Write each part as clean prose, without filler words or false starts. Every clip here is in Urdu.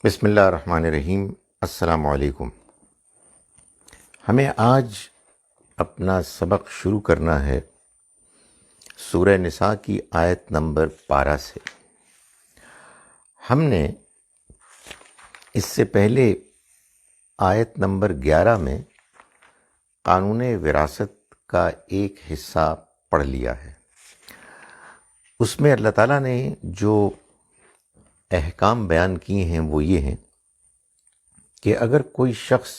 بسم اللہ الرحمن الرحیم۔ السلام علیکم۔ ہمیں آج اپنا سبق شروع کرنا ہے سورہ نساء کی آیت نمبر 12 سے۔ ہم نے اس سے پہلے آیت نمبر 11 میں قانون وراثت کا ایک حصہ پڑھ لیا ہے۔ اس میں اللہ تعالیٰ نے جو احکام بیان کیے ہیں وہ یہ ہیں کہ اگر کوئی شخص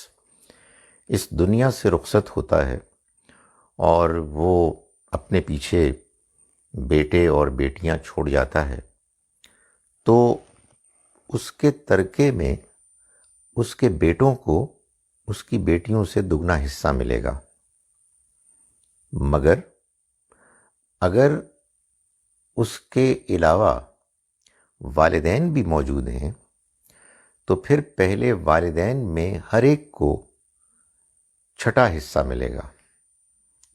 اس دنیا سے رخصت ہوتا ہے اور وہ اپنے پیچھے بیٹے اور بیٹیاں چھوڑ جاتا ہے تو اس کے ترکے میں اس کے بیٹوں کو اس کی بیٹیوں سے دگنا حصہ ملے گا، مگر اگر اس کے علاوہ والدین بھی موجود ہیں تو پھر پہلے والدین میں ہر ایک کو چھٹا حصہ ملے گا،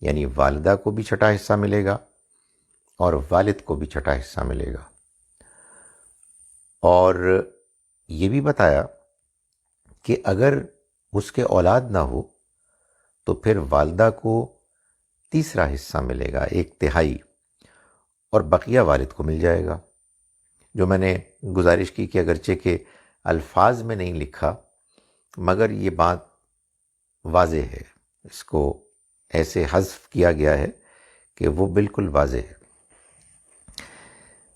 یعنی والدہ کو بھی چھٹا حصہ ملے گا اور والد کو بھی چھٹا حصہ ملے گا۔ اور یہ بھی بتایا کہ اگر اس کے اولاد نہ ہو تو پھر والدہ کو تیسرا حصہ ملے گا، 1/3، اور بقیہ والد کو مل جائے گا۔ جو میں نے گزارش کی کہ اگرچہ کہ الفاظ میں نہیں لکھا مگر یہ بات واضح ہے، اس کو ایسے حذف کیا گیا ہے کہ وہ بالکل واضح ہے۔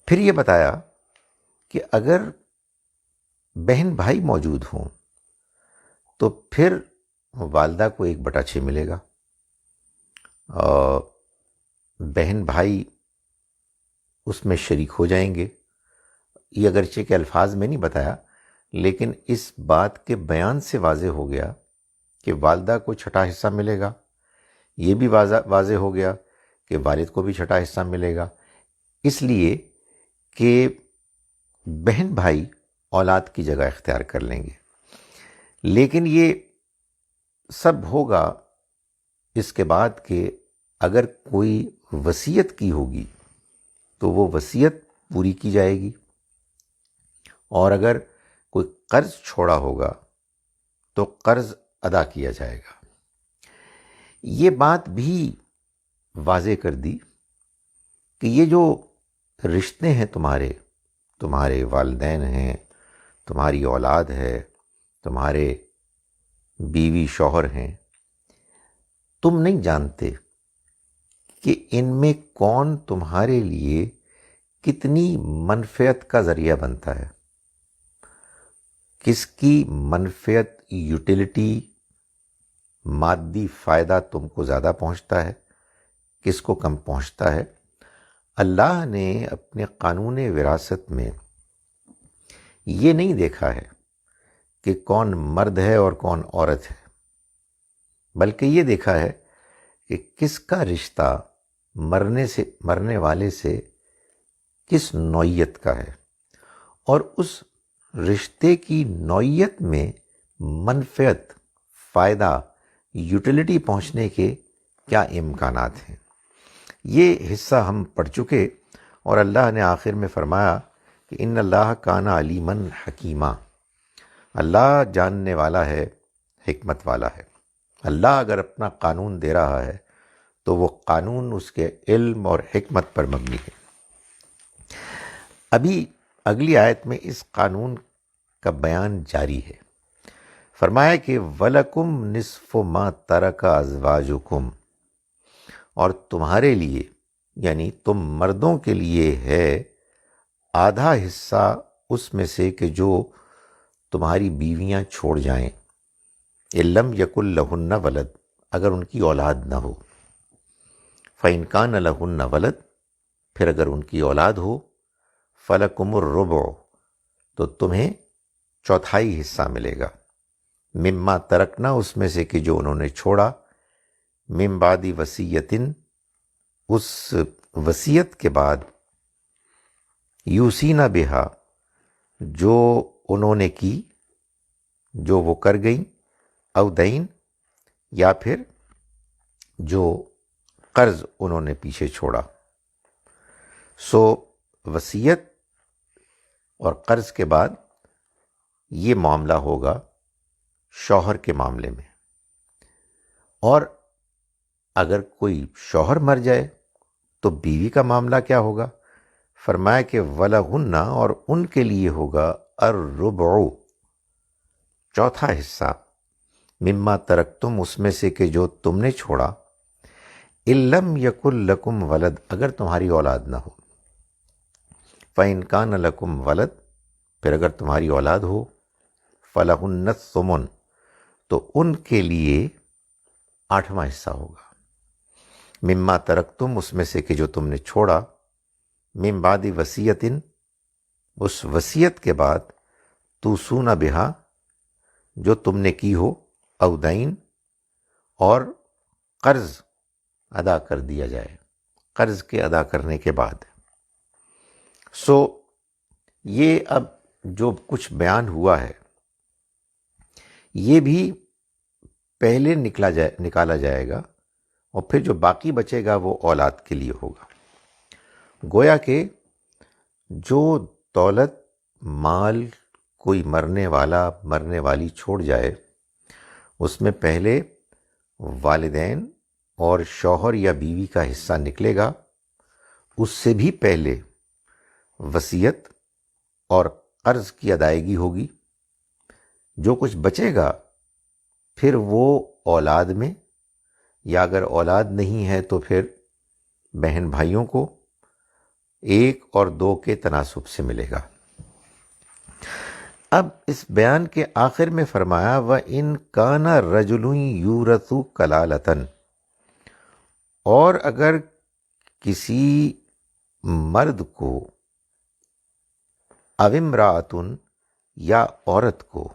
پھر یہ بتایا کہ اگر بہن بھائی موجود ہوں تو پھر والدہ کو 1/6 ملے گا، اور بہن بھائی اس میں شریک ہو جائیں گے۔ یہ اگرچہ کہ الفاظ میں نہیں بتایا لیکن اس بات کے بیان سے واضح ہو گیا کہ والدہ کو چھٹا حصہ ملے گا، یہ بھی واضح ہو گیا کہ والد کو بھی چھٹا حصہ ملے گا، اس لیے کہ بہن بھائی اولاد کی جگہ اختیار کر لیں گے۔ لیکن یہ سب ہوگا اس کے بعد کہ اگر کوئی وصیت کی ہوگی تو وہ وصیت پوری کی جائے گی، اور اگر کوئی قرض چھوڑا ہوگا تو قرض ادا کیا جائے گا۔ یہ بات بھی واضح کر دی کہ یہ جو رشتے ہیں تمہارے والدین ہیں، تمہاری اولاد ہے، تمہارے بیوی شوہر ہیں، تم نہیں جانتے کہ ان میں کون تمہارے لیے کتنی منفعت کا ذریعہ بنتا ہے، کس کی منفعت، یوٹیلیٹی، مادی فائدہ تم کو زیادہ پہنچتا ہے، کس کو کم پہنچتا ہے۔ اللہ نے اپنے قانون وراثت میں یہ نہیں دیکھا ہے کہ کون مرد ہے اور کون عورت ہے، بلکہ یہ دیکھا ہے کہ کس کا رشتہ مرنے والے سے کس نوعیت کا ہے، اور اس رشتے کی نوعیت میں منفعت، فائدہ، یوٹیلیٹی پہنچنے کے کیا امکانات ہیں۔ یہ حصہ ہم پڑھ چکے، اور اللہ نے آخر میں فرمایا کہ ان اللہ کان علیما حکیما، اللہ جاننے والا ہے، حکمت والا ہے۔ اللہ اگر اپنا قانون دے رہا ہے تو وہ قانون اس کے علم اور حکمت پر مبنی ہے۔ ابھی اگلی آیت میں اس قانون کا بیان جاری ہے۔ فرمایا کہ وَلَكُمْ نِصْفُ مَا تَرَكَ أَزْوَاجُكُمْ، اور تمہارے لیے یعنی تم مردوں کے لیے ہے آدھا حصہ اس میں سے کہ جو تمہاری بیویاں چھوڑ جائیں، إِن لَمْ يَكُن لَهُنَّ وَلَدٌ، اگر ان کی اولاد نہ ہو، فَإِنْ كَانَ لَهُنَّ وَلَدٌ، پھر اگر ان کی اولاد ہو، فَلَكُمُ الرُّبُعُ، تو تمہیں چوتھائی حصہ ملے گا، مما ترکنا، اس میں سے کہ جو انہوں نے چھوڑا، من بعد وصیت، اس وصیت کے بعد، یوسینا بہا، جو انہوں نے کی، جو وہ کر گئیں، او دین، یا پھر جو قرض انہوں نے پیچھے چھوڑا۔ سو وصیت اور قرض کے بعد یہ معاملہ ہوگا شوہر کے معاملے میں. اور اگر کوئی شوہر مر جائے تو بیوی کا معاملہ کیا ہوگا؟ فرمایا کہ وَلَهُنَّ، اور ان کے لیے ہوگا الربع، چوتھا حصہ، مما ترکتم، اس میں سے کہ جو تم نے چھوڑا، ان لم یکن لکم ولد، اگر تمہاری اولاد نہ ہو. فإن کان لکم ولد، پھر اگر تمہاری اولاد ہو، فلہن الثمن، تو ان کے لیے آٹھواں حصہ ہوگا. مما ترکتم، اس میں سے کہ جو تم نے چھوڑا، من بعد وصیت، اس وصیت کے بعد، توصون بہا، جو تم نے کی ہو، او دین، اور قرض ادا کر دیا جائے، قرض کے ادا کرنے کے بعد. یہ اب جو کچھ بیان ہوا ہے یہ بھی پہلے نکالا جائے گا، اور پھر جو باقی بچے گا وہ اولاد کے لیے ہوگا. گویا کہ جو دولت، مال کوئی مرنے والی چھوڑ جائے، اس میں پہلے والدین اور شوہر یا بیوی کا حصہ نکلے گا، اس سے بھی پہلے وصیت اور قرض کی ادائیگی ہوگی. جو کچھ بچے گا پھر وہ اولاد میں، یا اگر اولاد نہیں ہے تو پھر بہن بھائیوں کو 1 اور 2 کے تناسب سے ملے گا. اب اس بیان کے آخر میں فرمایا وَإِن كَانَ رَجُلٌ يُورَثُ كَلَالَةً، اور اگر کسی مرد کو، او امرأۃ، یا عورت کو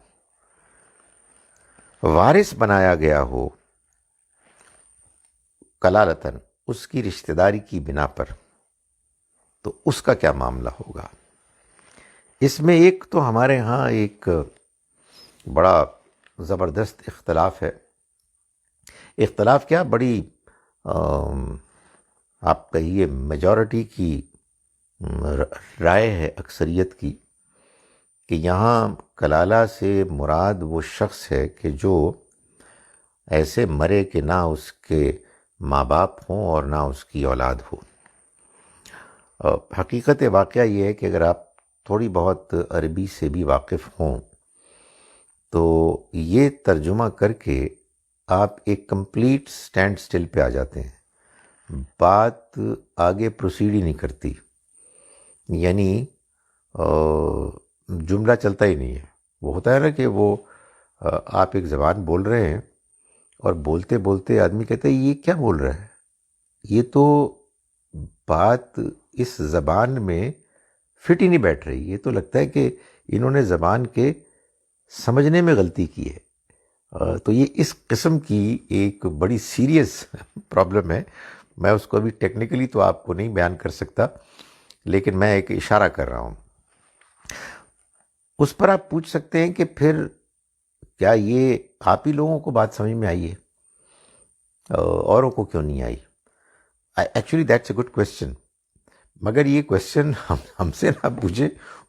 وارث بنایا گیا ہو، کلالتاً، اس کی رشتہ داری کی بنا پر، تو اس کا کیا معاملہ ہوگا؟ اس میں ایک تو ہمارے ہاں ایک بڑا زبردست اختلاف ہے. اختلاف کیا، بڑی آپ کہیے میجورٹی کی رائے ہے، اکثریت کی، کہ یہاں کلالہ سے مراد وہ شخص ہے کہ جو ایسے مرے کہ نہ اس کے ماں باپ ہوں اور نہ اس کی اولاد ہو. حقیقت واقعہ یہ ہے کہ اگر آپ تھوڑی بہت عربی سے بھی واقف ہوں تو یہ ترجمہ کر کے آپ ایک کمپلیٹ سٹینڈ سٹل پہ آ جاتے ہیں، بات آگے پروسیڈ ہی نہیں کرتی، یعنی جملہ چلتا ہی نہیں ہے. وہ ہوتا ہے نا کہ وہ آپ ایک زبان بول رہے ہیں اور بولتے بولتے آدمی کہتا ہے یہ کیا بول رہا ہے، یہ تو بات اس زبان میں فٹ ہی نہیں بیٹھ رہی، یہ تو لگتا ہے کہ انہوں نے زبان کے سمجھنے میں غلطی کی ہے. تو یہ اس قسم کی ایک بڑی سیریس پرابلم ہے. میں اس کو ابھی ٹیکنیکلی تو آپ کو نہیں بیان کر سکتا، لیکن میں ایک اشارہ کر رہا ہوں. اس پر آپ پوچھ سکتے ہیں کہ پھر کیا یہ آپ ہی لوگوں کو بات سمجھ میں آئی ہے، اوروں کو کیوں نہیں آئی؟ Actually that's a good question, مگر یہ کویسچن ہم سے نہ پوچھے،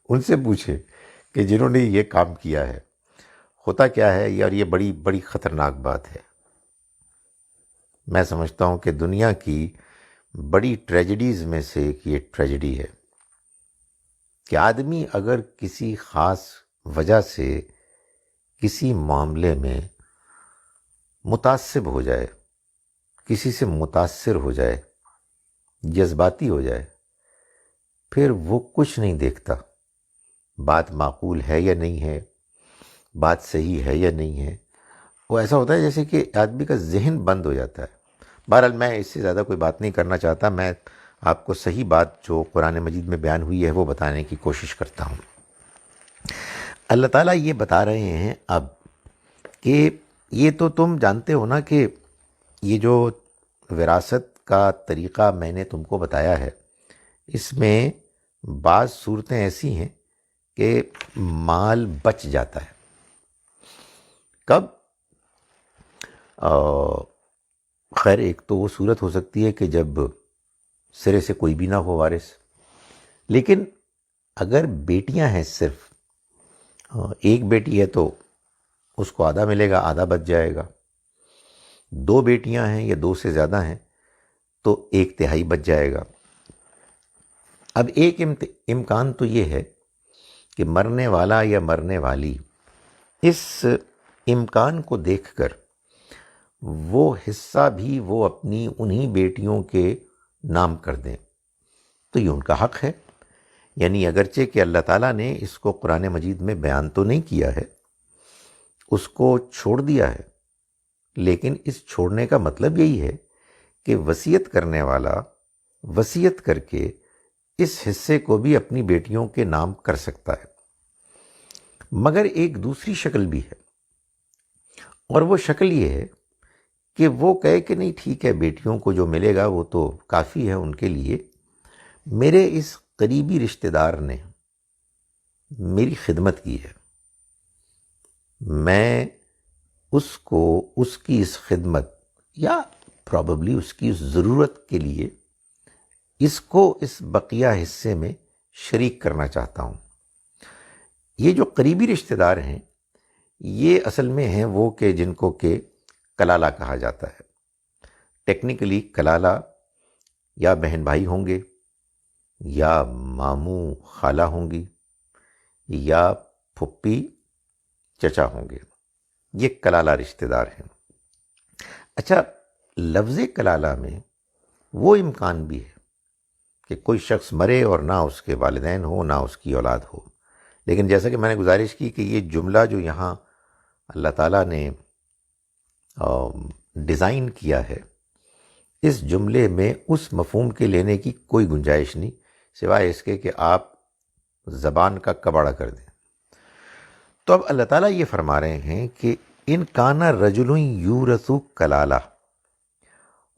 ان سے پوچھے کہ جنہوں نے یہ کام کیا ہے. ہوتا کیا ہے، اور یہ بڑی بڑی خطرناک بات ہے. میں سمجھتا ہوں کہ دنیا کی بڑی ٹریجڈیز میں سے ایک یہ ٹریجڈی ہے کہ آدمی اگر کسی خاص وجہ سے کسی معاملے میں متعصب ہو جائے، کسی سے متاثر ہو جائے، جذباتی ہو جائے، پھر وہ کچھ نہیں دیکھتا بات معقول ہے یا نہیں ہے، بات صحیح ہے یا نہیں ہے. وہ ایسا ہوتا ہے جیسے کہ آدمی کا ذہن بند ہو جاتا ہے. بہرحال میں اس سے زیادہ کوئی بات نہیں کرنا چاہتا، میں آپ کو صحیح بات جو قرآن مجید میں بیان ہوئی ہے وہ بتانے کی کوشش کرتا ہوں. اللہ تعالیٰ یہ بتا رہے ہیں اب کہ یہ تو تم جانتے ہو نا کہ یہ جو وراثت کا طریقہ میں نے تم کو بتایا ہے، اس میں بعض صورتیں ایسی ہیں کہ مال بچ جاتا ہے. کب؟ خیر ایک تو وہ صورت ہو سکتی ہے کہ جب سرے سے کوئی بھی نہ ہو وارث، لیکن اگر بیٹیاں ہیں صرف ایک بیٹی ہے تو اس کو آدھا ملے گا، آدھا بچ جائے گا. 2 بیٹیاں ہیں یا 2 سے زیادہ ہیں تو 1/3 بچ جائے گا. اب ایک امکان تو یہ ہے کہ مرنے والا یا مرنے والی اس امکان کو دیکھ کر وہ حصہ بھی وہ اپنی انہی بیٹیوں کے نام کر دیں، تو یہ ان کا حق ہے. یعنی اگرچہ کہ اللہ تعالیٰ نے اس کو قرآن مجید میں بیان تو نہیں کیا ہے، اس کو چھوڑ دیا ہے، لیکن اس چھوڑنے کا مطلب یہی ہے کہ وصیت کرنے والا وصیت کر کے اس حصے کو بھی اپنی بیٹیوں کے نام کر سکتا ہے. مگر ایک دوسری شکل بھی ہے، اور وہ شکل یہ ہے کہ وہ کہے کہ نہیں ٹھیک ہے، بیٹیوں کو جو ملے گا وہ تو کافی ہے ان کے لیے، میرے اس قریبی رشتہ دار نے میری خدمت کی ہے، میں اس کو اس کی اس خدمت یا پرابیبلی اس کی اس ضرورت کے لیے اس کو اس بقیہ حصے میں شریک کرنا چاہتا ہوں. یہ جو قریبی رشتہ دار ہیں یہ اصل میں ہیں وہ کہ جن کو کہ کلالہ کہا جاتا ہے. ٹیکنیکلی کلالہ یا بہن بھائی ہوں گے، یا ماموں خالہ ہوں گی، یا پھپھی چچا ہوں گے. یہ کلالہ رشتہ دار ہیں. اچھا، لفظ کلالہ میں وہ امکان بھی ہے کہ کوئی شخص مرے اور نہ اس کے والدین ہو نہ اس کی اولاد ہو، لیکن جیسا کہ میں نے گزارش کی کہ یہ جملہ جو یہاں اللہ تعالیٰ نے ڈیزائن کیا ہے، اس جملے میں اس مفہوم کے لینے کی کوئی گنجائش نہیں سوائے اس کے کہ آپ زبان کا کباڑہ کر دیں. تو اب اللہ تعالیٰ یہ فرما رہے ہیں کہ ان کانا رجل یورث کلالہ،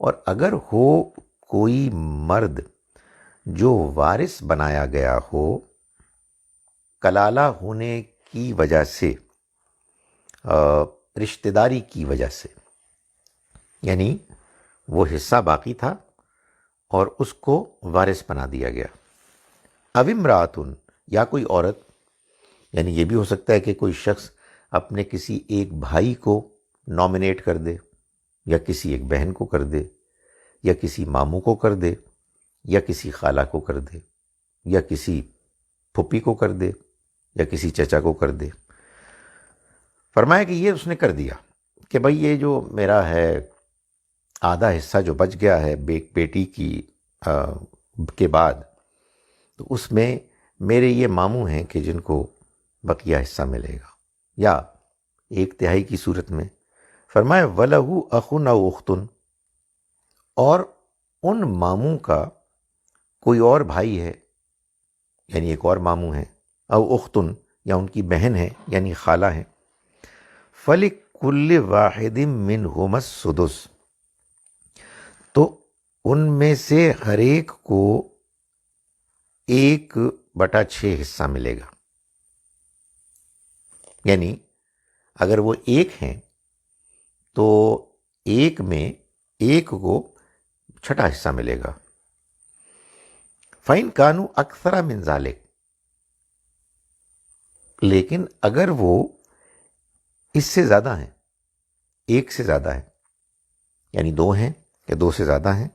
اور اگر ہو کوئی مرد جو وارث بنایا گیا ہو کلالہ ہونے کی وجہ سے، رشتہ داری کی وجہ سے، یعنی وہ حصہ باقی تھا اور اس کو وارث بنا دیا گیا. او امرأۃ، یا کوئی عورت، یعنی یہ بھی ہو سکتا ہے کہ کوئی شخص اپنے کسی ایک بھائی کو نامنیٹ کر دے، یا کسی ایک بہن کو کر دے، یا کسی ماموں کو کر دے، یا کسی خالہ کو کر دے، یا کسی پھپھی کو کر دے، یا کسی چچا کو کر دے. فرمایا کہ یہ اس نے کر دیا کہ بھئی یہ جو میرا ہے آدھا حصہ جو بچ گیا ہے بیٹی کی کے بعد، تو اس میں میرے یہ ماموں ہیں کہ جن کو بقیہ حصہ ملے گا، یا 1/3 کی صورت میں فرمایا وَلَهُ أَخٌ أَوْ أُخْتٌ، اور ان ماموں کا کوئی اور بھائی ہے، یعنی ایک اور ماموں ہے، او اختن، یا ان کی بہن ہے یعنی خالہ ہیں، فَلِكُلِّ وَاحِدٍ مِّنْهُمَا السُّدُسُ، تو ان میں سے ہر ایک کو 1/6 حصہ ملے گا. یعنی اگر وہ 1 ہیں تو 1 میں 1 کو 6 حصہ ملے گا. فَإِنْ كَانُوا أَكْثَرَ مِنْ ذَلِكَ، لیکن اگر وہ اس سے زیادہ ہیں، 1 سے زیادہ ہے، یعنی 2 ہیں یا 2 سے زیادہ ہیں،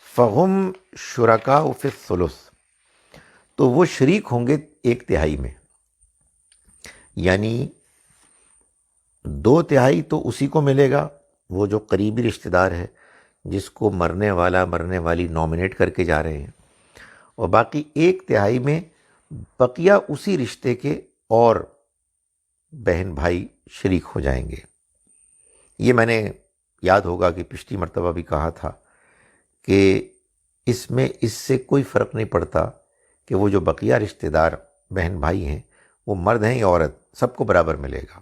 فَهُمْ شُرَكَاءُ فِي الثُّلُثِ، تو وہ شریک ہوں گے 1/3 میں. یعنی 2/3 تو اسی کو ملے گا وہ جو قریبی رشتہ دار ہے جس کو مرنے والا مرنے والی نامنیٹ کر کے جا رہے ہیں، اور باقی 1/3 میں بقیہ اسی رشتے کے اور بہن بھائی شریک ہو جائیں گے. یہ میں نے یاد ہوگا کہ پچھلی مرتبہ بھی کہا تھا کہ اس میں اس سے کوئی فرق نہیں پڑتا کہ وہ جو بقیہ رشتہ دار بہن بھائی ہیں وہ مرد ہیں یا عورت، سب کو برابر ملے گا.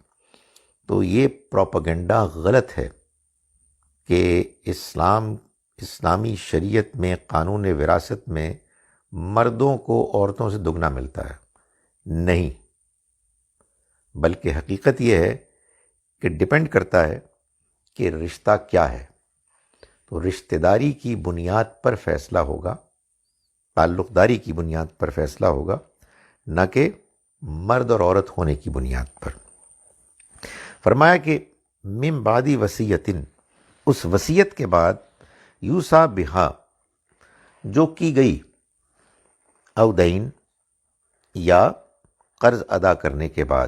تو یہ پروپیگنڈا غلط ہے کہ اسلامی شریعت میں قانون وراثت میں مردوں کو عورتوں سے دگنا ملتا ہے. نہیں، بلکہ حقیقت یہ ہے کہ ڈیپینڈ کرتا ہے کہ رشتہ کیا ہے. تو رشتہ داری کی بنیاد پر فیصلہ ہوگا، تعلق داری کی بنیاد پر فیصلہ ہوگا، نہ کہ مرد اور عورت ہونے کی بنیاد پر۔ فرمایا کہ من بعد وصیتن، اس وصیت کے بعد، یوصی بہا، جو کی گئی، او دین، یا قرض ادا کرنے کے بعد،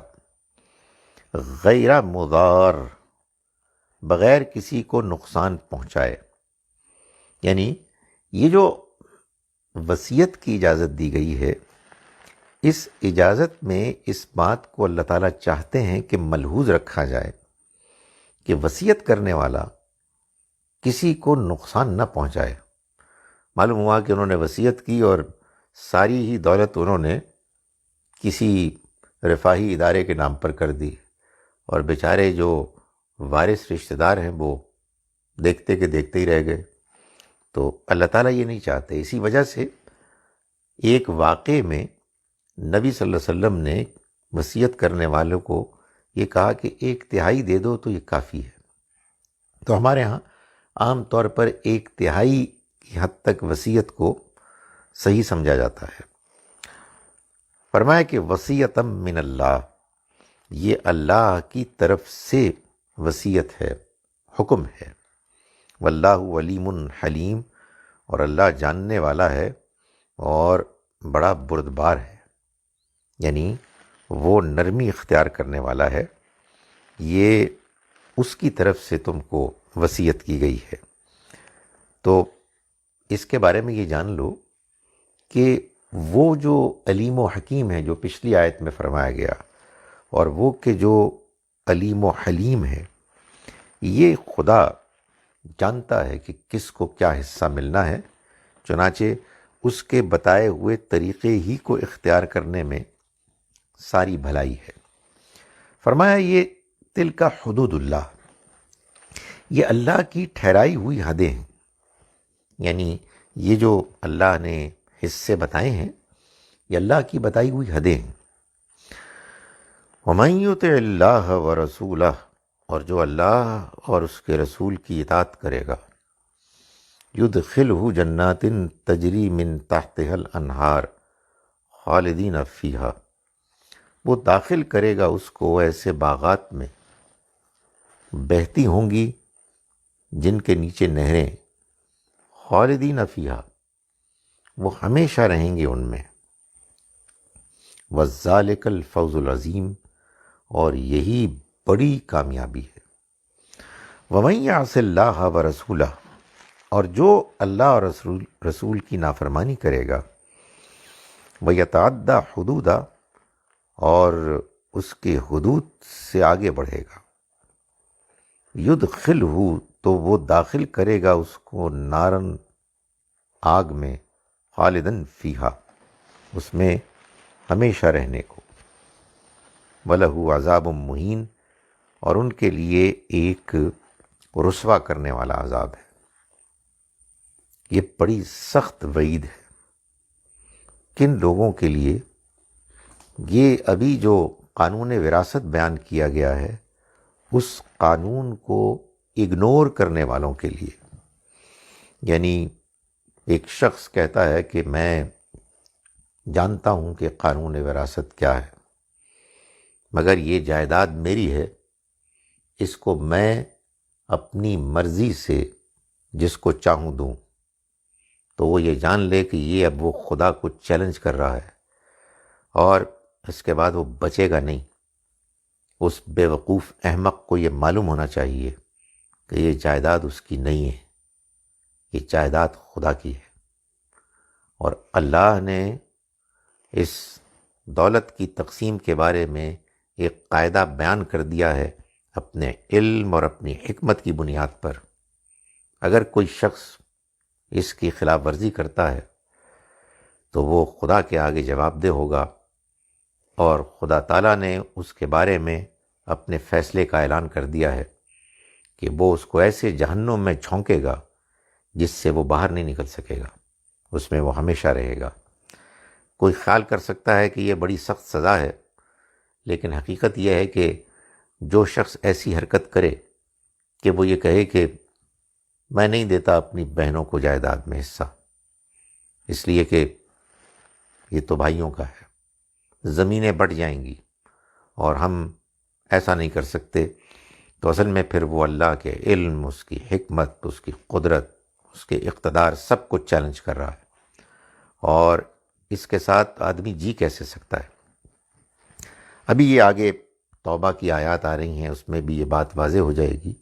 غیر مضار، بغیر کسی کو نقصان پہنچائے۔ یعنی یہ جو وصیت کی اجازت دی گئی ہے، اس اجازت میں اس بات کو اللہ تعالیٰ چاہتے ہیں کہ ملحوظ رکھا جائے کہ وصیت کرنے والا کسی کو نقصان نہ پہنچائے۔ معلوم ہوا کہ انہوں نے وصیت کی اور ساری ہی دولت انہوں نے کسی رفاہی ادارے کے نام پر کر دی، اور بیچارے جو وارث رشتہ دار ہیں وہ دیکھتے کہ دیکھتے ہی رہ گئے۔ تو اللہ تعالیٰ یہ نہیں چاہتے، اسی وجہ سے ایک واقعے میں نبی صلی اللہ علیہ وسلم نے وصیت کرنے والوں کو یہ کہا کہ 1/3 دے دو تو یہ کافی ہے۔ تو ہمارے ہاں عام طور پر 1/3 کی حد تک وصیت کو صحیح سمجھا جاتا ہے۔ فرمایا کہ وصیتم من اللہ، یہ اللہ کی طرف سے وصیت ہے، حکم ہے۔ واللہ علیم حلیم، اور اللہ جاننے والا ہے اور بڑا بردبار ہے، یعنی وہ نرمی اختیار کرنے والا ہے۔ یہ اس کی طرف سے تم کو وصیت کی گئی ہے۔ تو اس کے بارے میں یہ جان لو کہ وہ جو علیم و حکیم ہے جو پچھلی آیت میں فرمایا گیا، اور وہ کہ جو علیم و حلیم ہے، یہ خدا جانتا ہے کہ کس کو کیا حصہ ملنا ہے، چنانچہ اس کے بتائے ہوئے طریقے ہی کو اختیار کرنے میں ساری بھلائی ہے۔ فرمایا یہ تلک حدود اللہ، یہ اللہ کی ٹھہرائی ہوئی حدیں ہیں، یعنی یہ جو اللہ نے حصے بتائے ہیں یہ اللہ کی بتائی ہوئی حدیں ہیں۔ وَمَن يُطِعِ اللَّهَ وَرَسُولَهُ، اور جو اللہ اور اس کے رسول کی اطاعت کرے گا، يُدْخِلْهُ جَنَّاتٍ تَجْرِي مِن تَحْتِهَا الْأَنْهَارُ خَالِدِينَ فِيهَا، وہ داخل کرے گا اس کو ایسے باغات میں بہتی ہوں گی جن کے نیچے نہریں، خالدین فیہا، وہ ہمیشہ رہیں گے ان میں۔ وَذَلِكَ الْفَوْزُ الْعَظِيمُ، اور یہی بڑی کامیابی ہے۔ وَمَن يَعْصِ اللَّهَ وَرَسُولَهُ، اور جو اللہ اور رسول کی نافرمانی کرے گا، وَيَتَعَدَّ حُدُودَهُ، اور اس کے حدود سے آگے بڑھے گا، يُدْخِلْهُ، تو وہ داخل کرے گا اس کو نارن، آگ میں، خالدن فیہا، اس میں ہمیشہ رہنے کو، وَلَهُ عَذَابٌ مُہین، اور ان کے لیے ایک رسوا کرنے والا عذاب ہے۔ یہ بڑی سخت وعید ہے کن لوگوں کے لیے؟ یہ ابھی جو قانون وراثت بیان کیا گیا ہے، اس قانون کو اگنور کرنے والوں کے لیے۔ یعنی ایک شخص کہتا ہے کہ میں جانتا ہوں کہ قانون وراثت کیا ہے، مگر یہ جائیداد میری ہے، اس کو میں اپنی مرضی سے جس کو چاہوں دوں، تو وہ یہ جان لے کہ یہ اب وہ خدا کو چیلنج کر رہا ہے، اور اس کے بعد وہ بچے گا نہیں۔ اس بے وقوف احمق کو یہ معلوم ہونا چاہیے کہ یہ جائیداد اس کی نہیں ہے، یہ جائیداد خدا کی ہے، اور اللہ نے اس دولت کی تقسیم کے بارے میں ایک قاعدہ بیان کر دیا ہے اپنے علم اور اپنی حکمت کی بنیاد پر۔ اگر کوئی شخص اس کی خلاف ورزی کرتا ہے تو وہ خدا کے آگے جواب دہ ہوگا، اور خدا تعالیٰ نے اس کے بارے میں اپنے فیصلے کا اعلان کر دیا ہے کہ وہ اس کو ایسے جہنم میں جھونکے گا جس سے وہ باہر نہیں نکل سکے گا، اس میں وہ ہمیشہ رہے گا۔ کوئی خیال کر سکتا ہے کہ یہ بڑی سخت سزا ہے، لیکن حقیقت یہ ہے کہ جو شخص ایسی حرکت کرے کہ وہ یہ کہے کہ میں نہیں دیتا اپنی بہنوں کو جائیداد میں حصہ، اس لیے کہ یہ تو بھائیوں کا ہے، زمینیں بٹ جائیں گی اور ہم ایسا نہیں کر سکتے، تو اصل میں پھر وہ اللہ کے علم، اس کی حکمت، اس کی قدرت، اس کے اقتدار سب کچھ چیلنج کر رہا ہے، اور اس کے ساتھ آدمی جی کیسے سکتا ہے۔ ابھی یہ آگے توبہ کی آیات آ رہی ہیں، اس میں بھی یہ بات واضح ہو جائے گی۔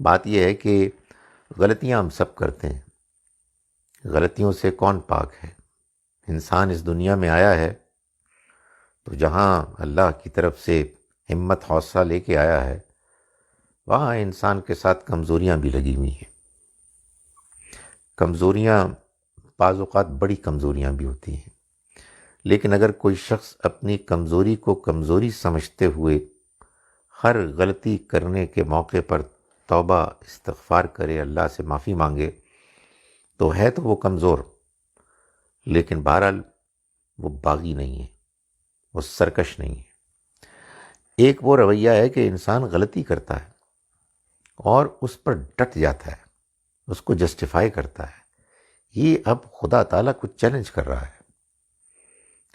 بات یہ ہے کہ غلطیاں ہم سب کرتے ہیں، غلطیوں سے کون پاک ہے؟ انسان اس دنیا میں آیا ہے تو جہاں اللہ کی طرف سے ہمت حوصلہ لے کے آیا ہے، وہاں انسان کے ساتھ کمزوریاں بھی لگی ہوئی ہیں۔ کمزوریاں بعض اوقات بڑی کمزوریاں بھی ہوتی ہیں، لیکن اگر کوئی شخص اپنی کمزوری کو کمزوری سمجھتے ہوئے ہر غلطی کرنے کے موقع پر توبہ استغفار کرے، اللہ سے معافی مانگے، تو ہے تو وہ کمزور، لیکن بہرحال وہ باغی نہیں ہے، وہ سرکش نہیں ہے۔ ایک وہ رویہ ہے کہ انسان غلطی کرتا ہے اور اس پر ڈٹ جاتا ہے، اس کو جسٹیفائی کرتا ہے۔ یہ اب خدا تعالیٰ کو چیلنج کر رہا ہے۔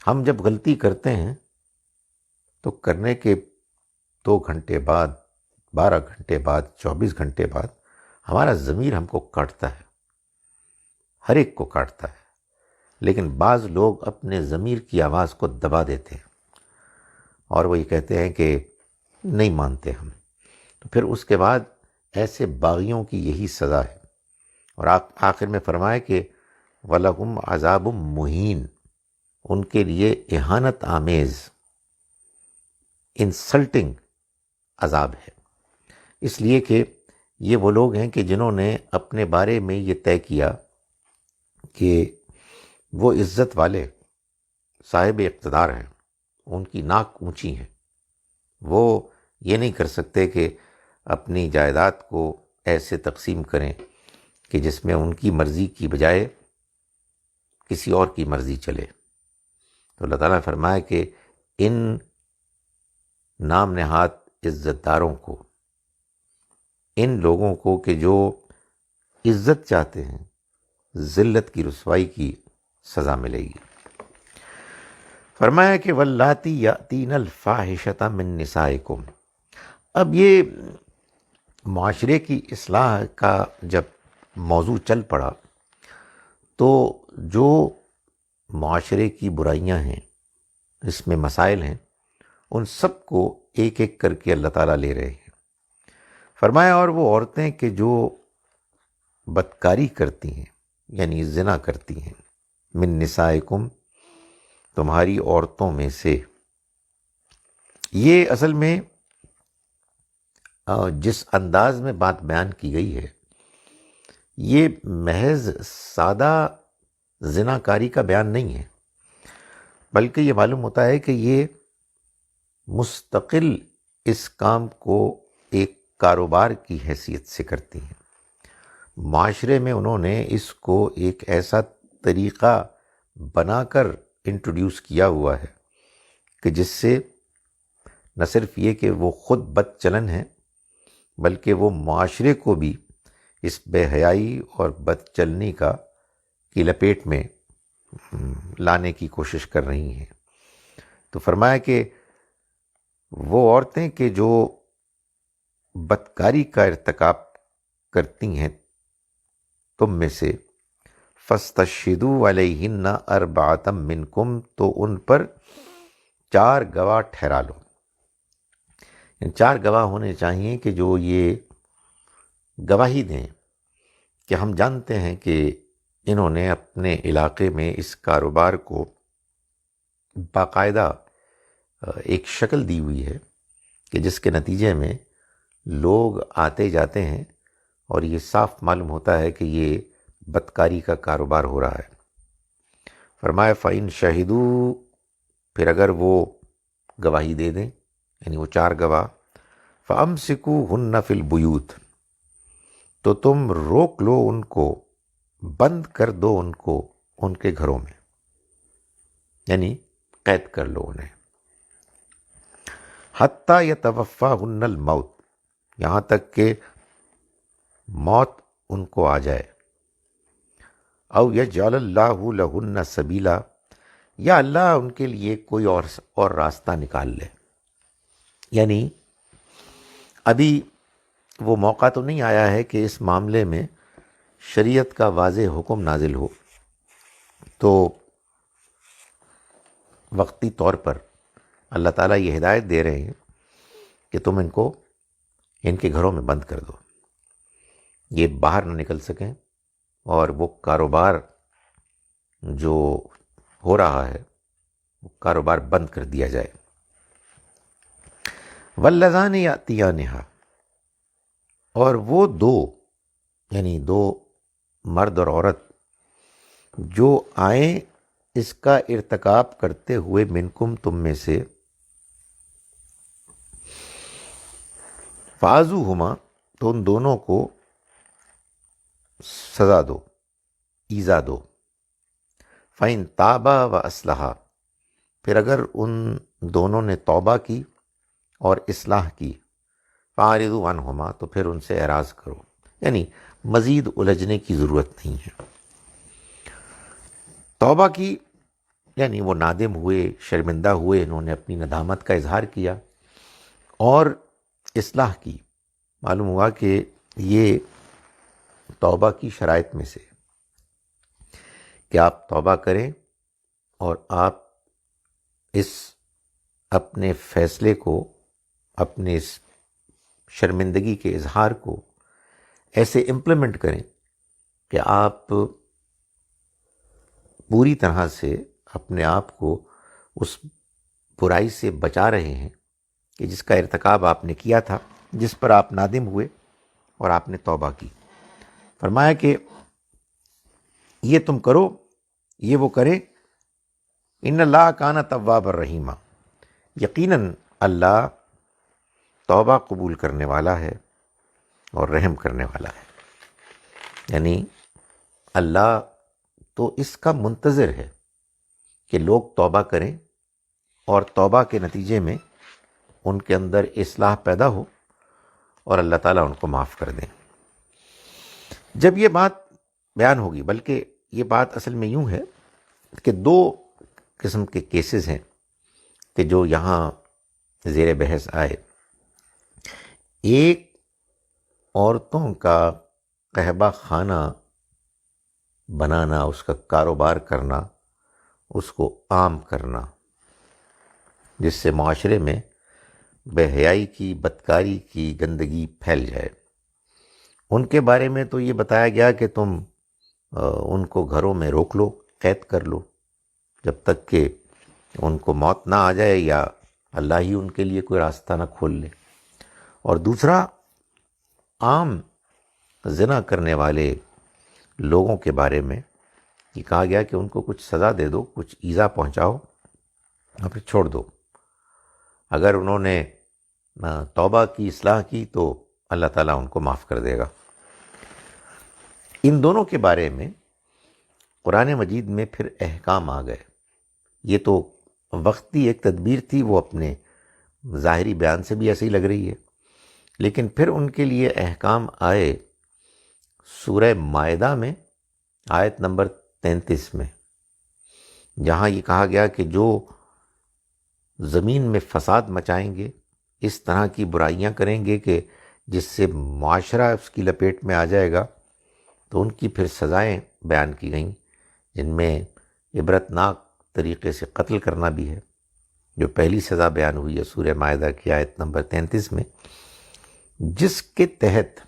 ہم جب غلطی کرتے ہیں تو کرنے کے 2 گھنٹے بعد، 12 گھنٹے بعد، 24 گھنٹے بعد ہمارا ضمیر ہم کو کاٹتا ہے، ہر ایک کو کاٹتا ہے، لیکن بعض لوگ اپنے ضمیر کی آواز کو دبا دیتے ہیں اور وہ یہ کہتے ہیں کہ نہیں مانتے ہم، تو پھر اس کے بعد ایسے باغیوں کی یہی سزا ہے۔ اور آخر میں فرمایا کہ وَلَهُمْ عَذَابٌ مُهِينٌ، ان کے لیے اہانت آمیز، انسلٹنگ عذاب ہے، اس لیے کہ یہ وہ لوگ ہیں کہ جنہوں نے اپنے بارے میں یہ طے کیا کہ وہ عزت والے صاحب اقتدار ہیں، ان کی ناک اونچی ہے، وہ یہ نہیں کر سکتے کہ اپنی جائیداد کو ایسے تقسیم کریں کہ جس میں ان کی مرضی کی بجائے کسی اور کی مرضی چلے۔ تو اللہ تعالیٰ نے فرمایا کہ ان نام نہاد عزت داروں کو، ان لوگوں کو کہ جو عزت چاہتے ہیں، ذلت کی رسوائی کی سزا ملے گی۔ فرمایا کہ واللاتی یاتین الفاحشۃ من نسائکم۔ اب یہ معاشرے کی اصلاح کا جب موضوع چل پڑا تو جو معاشرے کی برائیاں ہیں، اس میں مسائل ہیں، ان سب کو ایک ایک کر کے اللہ تعالیٰ لے رہے ہیں۔ فرمایا اور وہ عورتیں کہ جو بدکاری کرتی ہیں، یعنی زنا کرتی ہیں، من نسائکم، تمہاری عورتوں میں سے۔ یہ اصل میں جس انداز میں بات بیان کی گئی ہے، یہ محض سادہ زناکاری کا بیان نہیں ہے، بلکہ یہ معلوم ہوتا ہے کہ یہ مستقل اس کام کو ایک کاروبار کی حیثیت سے کرتی ہیں۔ معاشرے میں انہوں نے اس کو ایک ایسا طریقہ بنا کر انٹروڈیوس کیا ہوا ہے کہ جس سے نہ صرف یہ کہ وہ خود بد چلن ہیں، بلکہ وہ معاشرے کو بھی اس بے حیائی اور بد چلنی کی لپیٹ میں لانے کی کوشش کر رہی ہیں۔ تو فرمایا کہ وہ عورتیں کہ جو بدکاری کا ارتکاب کرتی ہیں تم میں سے، فَاسْتَشْهِدُوا عَلَيْهِنَّ أَرْبَعَةً مِّنْكُمْ، تو ان پر 4 گواہ ٹھہرا لو۔ 4 گواہ ہونے چاہیے کہ جو یہ گواہی دیں کہ ہم جانتے ہیں کہ انہوں نے اپنے علاقے میں اس کاروبار کو باقاعدہ ایک شکل دی ہوئی ہے کہ جس کے نتیجے میں لوگ آتے جاتے ہیں اور یہ صاف معلوم ہوتا ہے کہ یہ بدکاری کا کاروبار ہو رہا ہے۔ فرمایا فَإِن شَهِدُوا، پھر اگر وہ گواہی دے دیں، یعنی وہ 4 گواہ، فَأَمْسِكُوهُنَّ فِي الْبُيُوتِ، تو تم روک لو ان کو، بند کر دو ان کو ان کے گھروں میں، یعنی قید کر لو انہیں، حَتَّى يَتَوَفَّاهُنَّ الْمَوْتُ، یہاں تک کہ موت ان کو آ جائے، او یجعل اللہ لہن سبیلا، یا اللہ ان کے لیے کوئی اور راستہ نکال لے. یعنی ابھی وہ موقع تو نہیں آیا ہے کہ اس معاملے میں شریعت کا واضح حکم نازل ہو، تو وقتی طور پر اللہ تعالیٰ یہ ہدایت دے رہے ہیں کہ تم ان کے گھروں میں بند کر دو، یہ باہر نہ نکل سکیں، اور وہ کاروبار جو ہو رہا ہے وہ کاروبار بند کر دیا جائے. واللذان یأتیانہا، اور وہ دو، یعنی دو مرد اور عورت جو آئیں اس کا ارتکاب کرتے ہوئے منکم تم میں سے، فعزوہما، تو ان دونوں کو سزا دو، ایذا دو. فَإِن تابا و اصلحا، پھر اگر ان دونوں نے توبہ کی اور اصلاح کی، فَأَعْرِضُوا عَنْهُمَا، تو پھر ان سے اعراض کرو. یعنی مزید الجھنے کی ضرورت نہیں ہے. توبہ کی یعنی وہ نادم ہوئے، شرمندہ ہوئے، انہوں نے اپنی ندامت کا اظہار کیا، اور اصلاح کی. معلوم ہوا کہ یہ توبہ کی شرائط میں سے کہ آپ توبہ کریں اور آپ اس اپنے فیصلے کو، اپنے اس شرمندگی کے اظہار کو ایسے امپلیمنٹ کریں کہ آپ پوری طرح سے اپنے آپ کو اس برائی سے بچا رہے ہیں کہ جس کا ارتکاب آپ نے کیا تھا، جس پر آپ نادم ہوئے اور آپ نے توبہ کی. فرمایا کہ یہ تم کرو، یہ وہ کرے. ان اللہ کان توابا رحیما، یقیناً اللہ توبہ قبول کرنے والا ہے اور رحم کرنے والا ہے. یعنی اللہ تو اس کا منتظر ہے کہ لوگ توبہ کریں اور توبہ کے نتیجے میں ان کے اندر اصلاح پیدا ہو اور اللہ تعالیٰ ان کو معاف کر دیں. جب یہ بات بیان ہوگی، بلکہ یہ بات اصل میں یوں ہے کہ دو قسم کے کیسز ہیں کہ جو یہاں زیر بحث آئے. ایک، عورتوں کا قہبہ خانہ بنانا، اس کا کاروبار کرنا، اس کو عام کرنا، جس سے معاشرے میں بے حیائی کی، بدکاری کی گندگی پھیل جائے. ان کے بارے میں تو یہ بتایا گیا کہ تم ان کو گھروں میں روک لو، قید کر لو، جب تک کہ ان کو موت نہ آ جائے یا اللہ ہی ان کے لیے کوئی راستہ نہ کھول لے. اور دوسرا، عام زنا کرنے والے لوگوں کے بارے میں یہ کہا گیا کہ ان کو کچھ سزا دے دو، کچھ ایذا پہنچاؤ اور پھر چھوڑ دو. اگر انہوں نے توبہ کی، اصلاح کی، تو اللہ تعالیٰ ان کو معاف کر دے گا. ان دونوں کے بارے میں قرآن مجید میں پھر احکام آ گئے. یہ تو وقتی ایک تدبیر تھی، وہ اپنے ظاہری بیان سے بھی ایسے ہی لگ رہی ہے، لیکن پھر ان کے لیے احکام آئے سورہ مائدہ میں، آیت نمبر 33 میں، جہاں یہ کہا گیا کہ جو زمین میں فساد مچائیں گے، اس طرح کی برائیاں کریں گے کہ جس سے معاشرہ اس کی لپیٹ میں آ جائے گا، تو ان کی پھر سزائیں بیان کی گئیں، جن میں عبرتناک طریقے سے قتل کرنا بھی ہے. جو پہلی سزا بیان ہوئی ہے سورہ مائدہ کی آیت نمبر 33 میں، جس کے تحت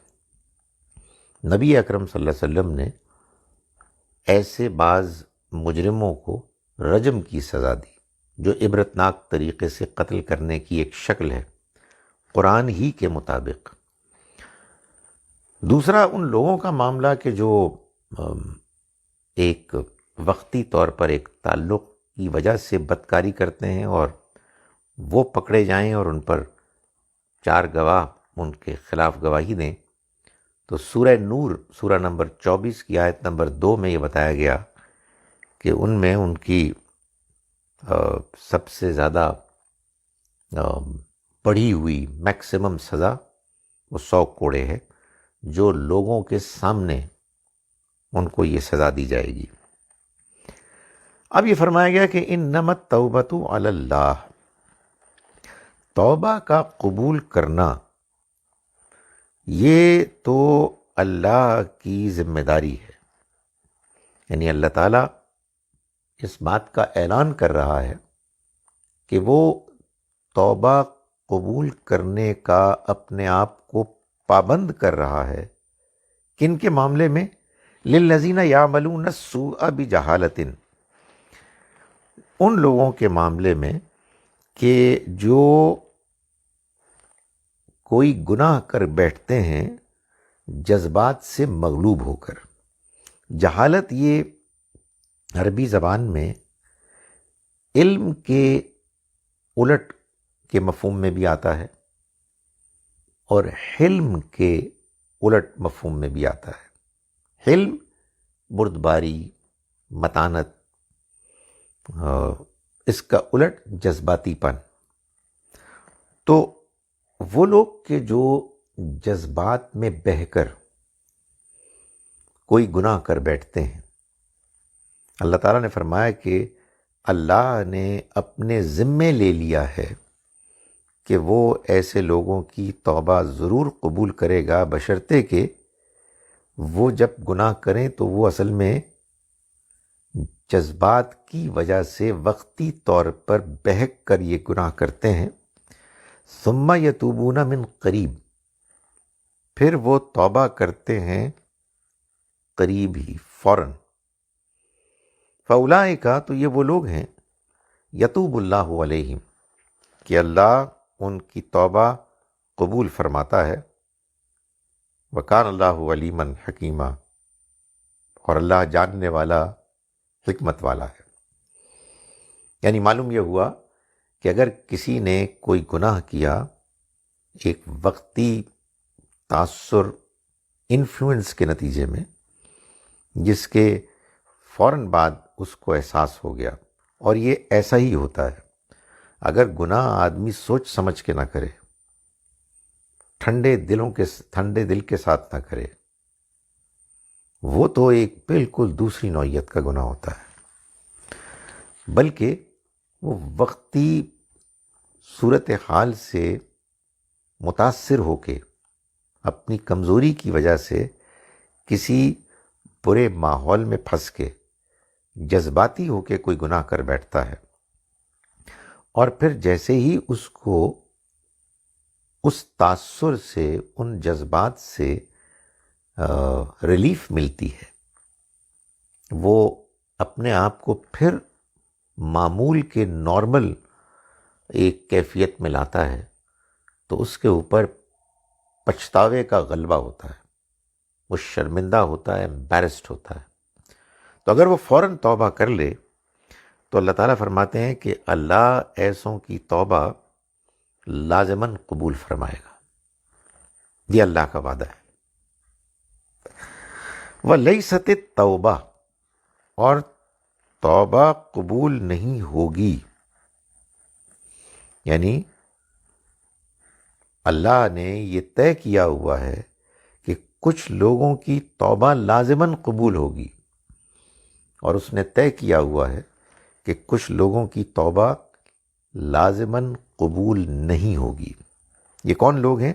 نبی اکرم صلی اللہ علیہ وسلم نے ایسے بعض مجرموں کو رجم کی سزا دی، جو عبرتناک طریقے سے قتل کرنے کی ایک شکل ہے قرآن ہی کے مطابق. دوسرا، ان لوگوں کا معاملہ کہ جو ایک وقتی طور پر ایک تعلق کی وجہ سے بدکاری کرتے ہیں اور وہ پکڑے جائیں اور ان پر 4 گواہ ان کے خلاف گواہی دیں. تو سورہ نور، سورہ نمبر 24 کی آیت نمبر 2 میں یہ بتایا گیا کہ ان میں ان کی سب سے زیادہ بڑھی ہوئی میکسیمم سزا وہ 100 کوڑے ہے، جو لوگوں کے سامنے ان کو یہ سزا دی جائے گی. اب یہ فرمایا گیا کہ انما التوبۃ علی اللہ، توبہ کا قبول کرنا یہ تو اللہ کی ذمہ داری ہے. یعنی اللہ تعالیٰ اس بات کا اعلان کر رہا ہے کہ وہ توبہ قبول کرنے کا اپنے آپ کو پابند کر رہا ہے. کن کے معاملے میں؟ للذین یعملون السوء بجہالۃ، ان لوگوں کے معاملے میں کہ جو کوئی گناہ کر بیٹھتے ہیں جذبات سے مغلوب ہو کر. جہالت یہ عربی زبان میں علم کے الٹ کے مفہوم میں بھی آتا ہے اور حلم کے الٹ مفہوم میں بھی آتا ہے. حلم بردباری، متانت، اس کا الٹ جذباتی پن. تو وہ لوگ کہ جو جذبات میں بہہ کر کوئی گناہ کر بیٹھتے ہیں، اللہ تعالیٰ نے فرمایا کہ اللہ نے اپنے ذمے لے لیا ہے کہ وہ ایسے لوگوں کی توبہ ضرور قبول کرے گا، بشرطے کہ وہ جب گناہ کریں تو وہ اصل میں جذبات کی وجہ سے وقتی طور پر بہک کر یہ گناہ کرتے ہیں. ثم یتوبون من قریب، پھر وہ توبہ کرتے ہیں قریب ہی، فوراً. فاولئک، تو یہ وہ لوگ ہیں یتوب اللہ علیہم، کہ اللہ ان کی توبہ قبول فرماتا ہے. وکان اللہ علیما حکیما، اور اللہ جاننے والا، حکمت والا ہے. یعنی معلوم یہ ہوا کہ اگر کسی نے کوئی گناہ کیا ایک وقتی تاثر، انفلوئنس کے نتیجے میں، جس کے فوراً بعد اس کو احساس ہو گیا، اور یہ ایسا ہی ہوتا ہے اگر گناہ آدمی سوچ سمجھ کے نہ کرے، ٹھنڈے دل کے ساتھ نہ کرے، وہ تو ایک بالکل دوسری نوعیت کا گناہ ہوتا ہے. بلکہ وہ وقتی صورتحال سے متاثر ہو کے، اپنی کمزوری کی وجہ سے، کسی برے ماحول میں پھنس کے، جذباتی ہو کے کوئی گناہ کر بیٹھتا ہے، اور پھر جیسے ہی اس کو اس تاثر سے، ان جذبات سے ریلیف ملتی ہے، وہ اپنے آپ کو پھر معمول کے نارمل ایک کیفیت میں لاتا ہے، تو اس کے اوپر پچھتاوے کا غلبہ ہوتا ہے، وہ شرمندہ ہوتا ہے، امبیرسڈ ہوتا ہے. تو اگر وہ فوراً توبہ کر لے تو اللہ تعالیٰ فرماتے ہیں کہ اللہ ایسوں کی توبہ لازماً قبول فرمائے گا. یہ اللہ کا وعدہ ہے. وَلَيْسَتِ التَّوْبَةُ، اور توبہ قبول نہیں ہوگی. یعنی اللہ نے یہ طے کیا ہوا ہے کہ کچھ لوگوں کی توبہ لازماً قبول ہوگی، اور اس نے طے کیا ہوا ہے کہ کچھ لوگوں کی توبہ لازماً قبول نہیں ہوگی. یہ کون لوگ ہیں؟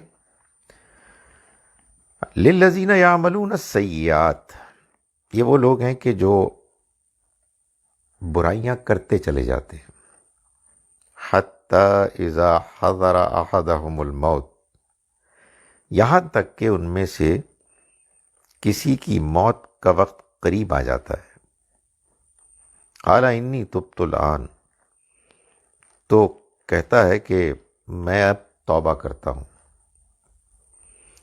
للذین یعملون السیئات، یہ وہ لوگ ہیں کہ جو برائیاں کرتے چلے جاتے ہیں. حتی اذا حضر احدہم الموت، یہاں تک کہ ان میں سے کسی کی موت کا وقت قریب آ جاتا ہے. قال انی تبت الآن، تو کہتا ہے کہ میں اب توبہ کرتا ہوں.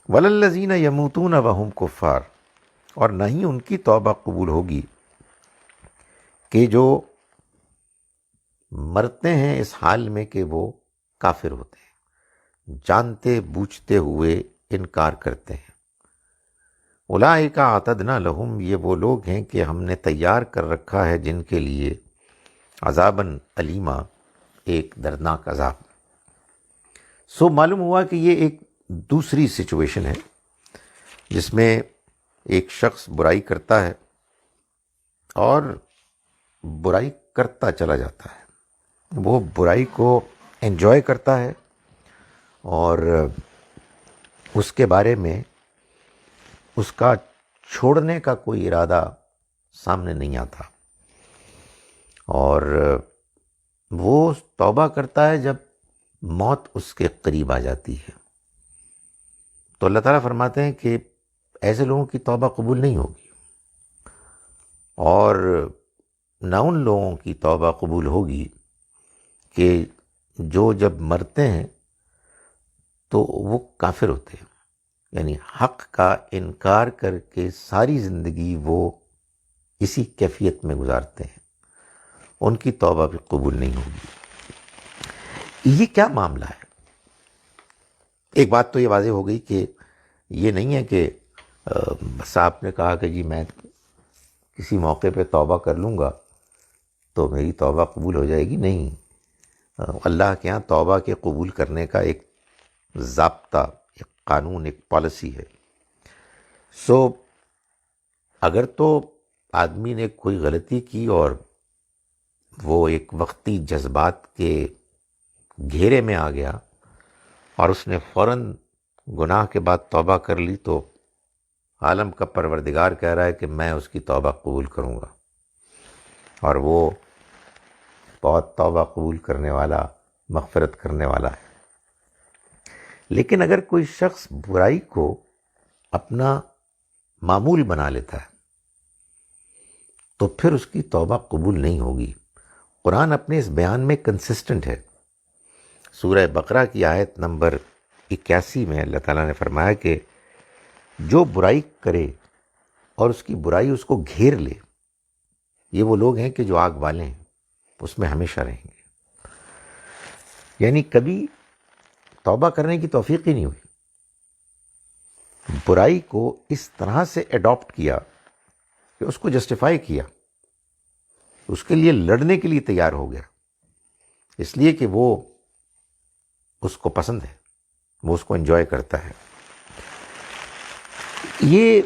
وللذین یموتون وہم کفار، اور نہیں ان کی توبہ قبول ہوگی کہ جو مرتے ہیں اس حال میں کہ وہ کافر ہوتے ہیں، جانتے بوجھتے ہوئے انکار کرتے ہیں. اولئک اعتدنا لہم، یہ وہ لوگ ہیں کہ ہم نے تیار کر رکھا ہے جن کے لیے عذاباً علیما، ایک دردناک عذاب. سو معلوم ہوا کہ یہ ایک دوسری سچویشن ہے جس میں ایک شخص برائی کرتا ہے اور برائی کرتا چلا جاتا ہے، وہ برائی کو انجوائے کرتا ہے اور اس کے بارے میں اس کا چھوڑنے کا کوئی ارادہ سامنے نہیں آتا، اور وہ توبہ کرتا ہے جب موت اس کے قریب آ جاتی ہے۔ تو اللہ تعالیٰ فرماتے ہیں کہ ایسے لوگوں کی توبہ قبول نہیں ہوگی، اور نہ ان لوگوں کی توبہ قبول ہوگی کہ جو جب مرتے ہیں تو وہ کافر ہوتے ہیں، یعنی حق کا انکار کر کے ساری زندگی وہ اسی کیفیت میں گزارتے ہیں، ان کی توبہ بھی قبول نہیں ہوگی۔ یہ کیا معاملہ ہے؟ ایک بات تو یہ واضح ہو گئی کہ یہ نہیں ہے کہ بس آپ نے کہا کہ جی میں کسی موقع پہ توبہ کر لوں گا تو میری توبہ قبول ہو جائے گی، نہیں۔ اللہ کے ہاں توبہ کے قبول کرنے کا ایک ضابطہ، ایک قانون، ایک پالیسی ہے۔ اگر تو آدمی نے کوئی غلطی کی اور وہ ایک وقتی جذبات کے گھیرے میں آ گیا اور اس نے فوراً گناہ کے بعد توبہ کر لی، تو عالم کا پروردگار کہہ رہا ہے کہ میں اس کی توبہ قبول کروں گا، اور وہ بہت توبہ قبول کرنے والا، مغفرت کرنے والا ہے۔ لیکن اگر کوئی شخص برائی کو اپنا معمول بنا لیتا ہے تو پھر اس کی توبہ قبول نہیں ہوگی۔ قرآن اپنے اس بیان میں کنسسٹنٹ ہے۔ سورہ بقرہ کی آیت نمبر 81 میں اللہ تعالیٰ نے فرمایا کہ جو برائی کرے اور اس کی برائی اس کو گھیر لے، یہ وہ لوگ ہیں کہ جو آگ والے ہیں، اس میں ہمیشہ رہیں گے۔ یعنی کبھی توبہ کرنے کی توفیق ہی نہیں ہوئی، برائی کو اس طرح سے اڈاپٹ کیا کہ اس کو جسٹیفائی کیا، اس کے لیے لڑنے کے لیے تیار ہو گیا، اس لیے کہ وہ اس کو پسند ہے، وہ اس کو انجوائے کرتا ہے۔ یہ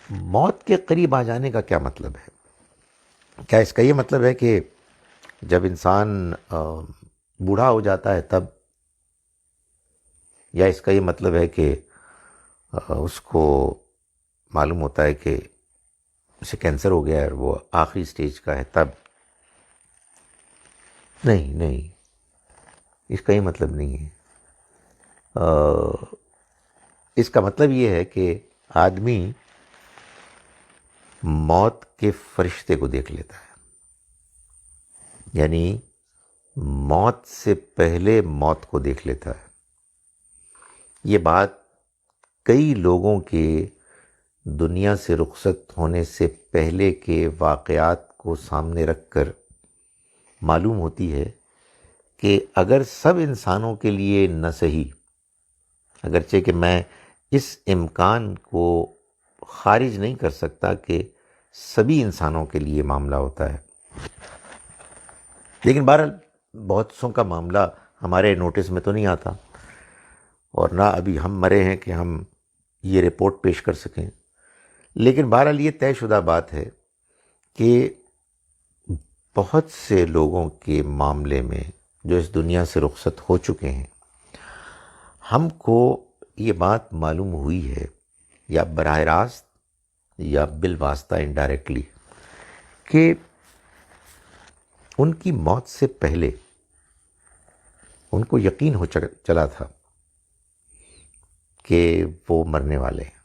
موت کے قریب آ جانے کا کیا مطلب ہے؟ کیا اس کا یہ مطلب ہے کہ جب انسان بوڑھا ہو جاتا ہے تب، یا اس کا یہ مطلب ہے کہ اس کو معلوم ہوتا ہے کہ اسے کینسر ہو گیا ہے اور وہ آخری سٹیج کا ہے تب؟ نہیں، اس کا یہ مطلب نہیں ہے۔ اس کا مطلب یہ ہے کہ آدمی موت کے فرشتے کو دیکھ لیتا ہے، یعنی موت سے پہلے موت کو دیکھ لیتا ہے۔ یہ بات کئی لوگوں کے دنیا سے رخصت ہونے سے پہلے کے واقعات کو سامنے رکھ کر معلوم ہوتی ہے کہ اگر سب انسانوں کے لیے نہ صحیح، اگرچہ کہ میں اس امکان کو خارج نہیں کر سکتا کہ سبھی انسانوں کے لیے معاملہ ہوتا ہے، لیکن بہرحال بہت سوں کا معاملہ ہمارے نوٹس میں تو نہیں آتا، اور نہ ابھی ہم مرے ہیں کہ ہم یہ رپورٹ پیش کر سکیں۔ لیکن بہرحال یہ طے شدہ بات ہے کہ بہت سے لوگوں کے معاملے میں جو اس دنیا سے رخصت ہو چکے ہیں، ہم کو یہ بات معلوم ہوئی ہے، یا براہ راست یا بالواسطہ انڈائریکٹلی، کہ ان کی موت سے پہلے ان کو یقین ہو چلا تھا کہ وہ مرنے والے ہیں۔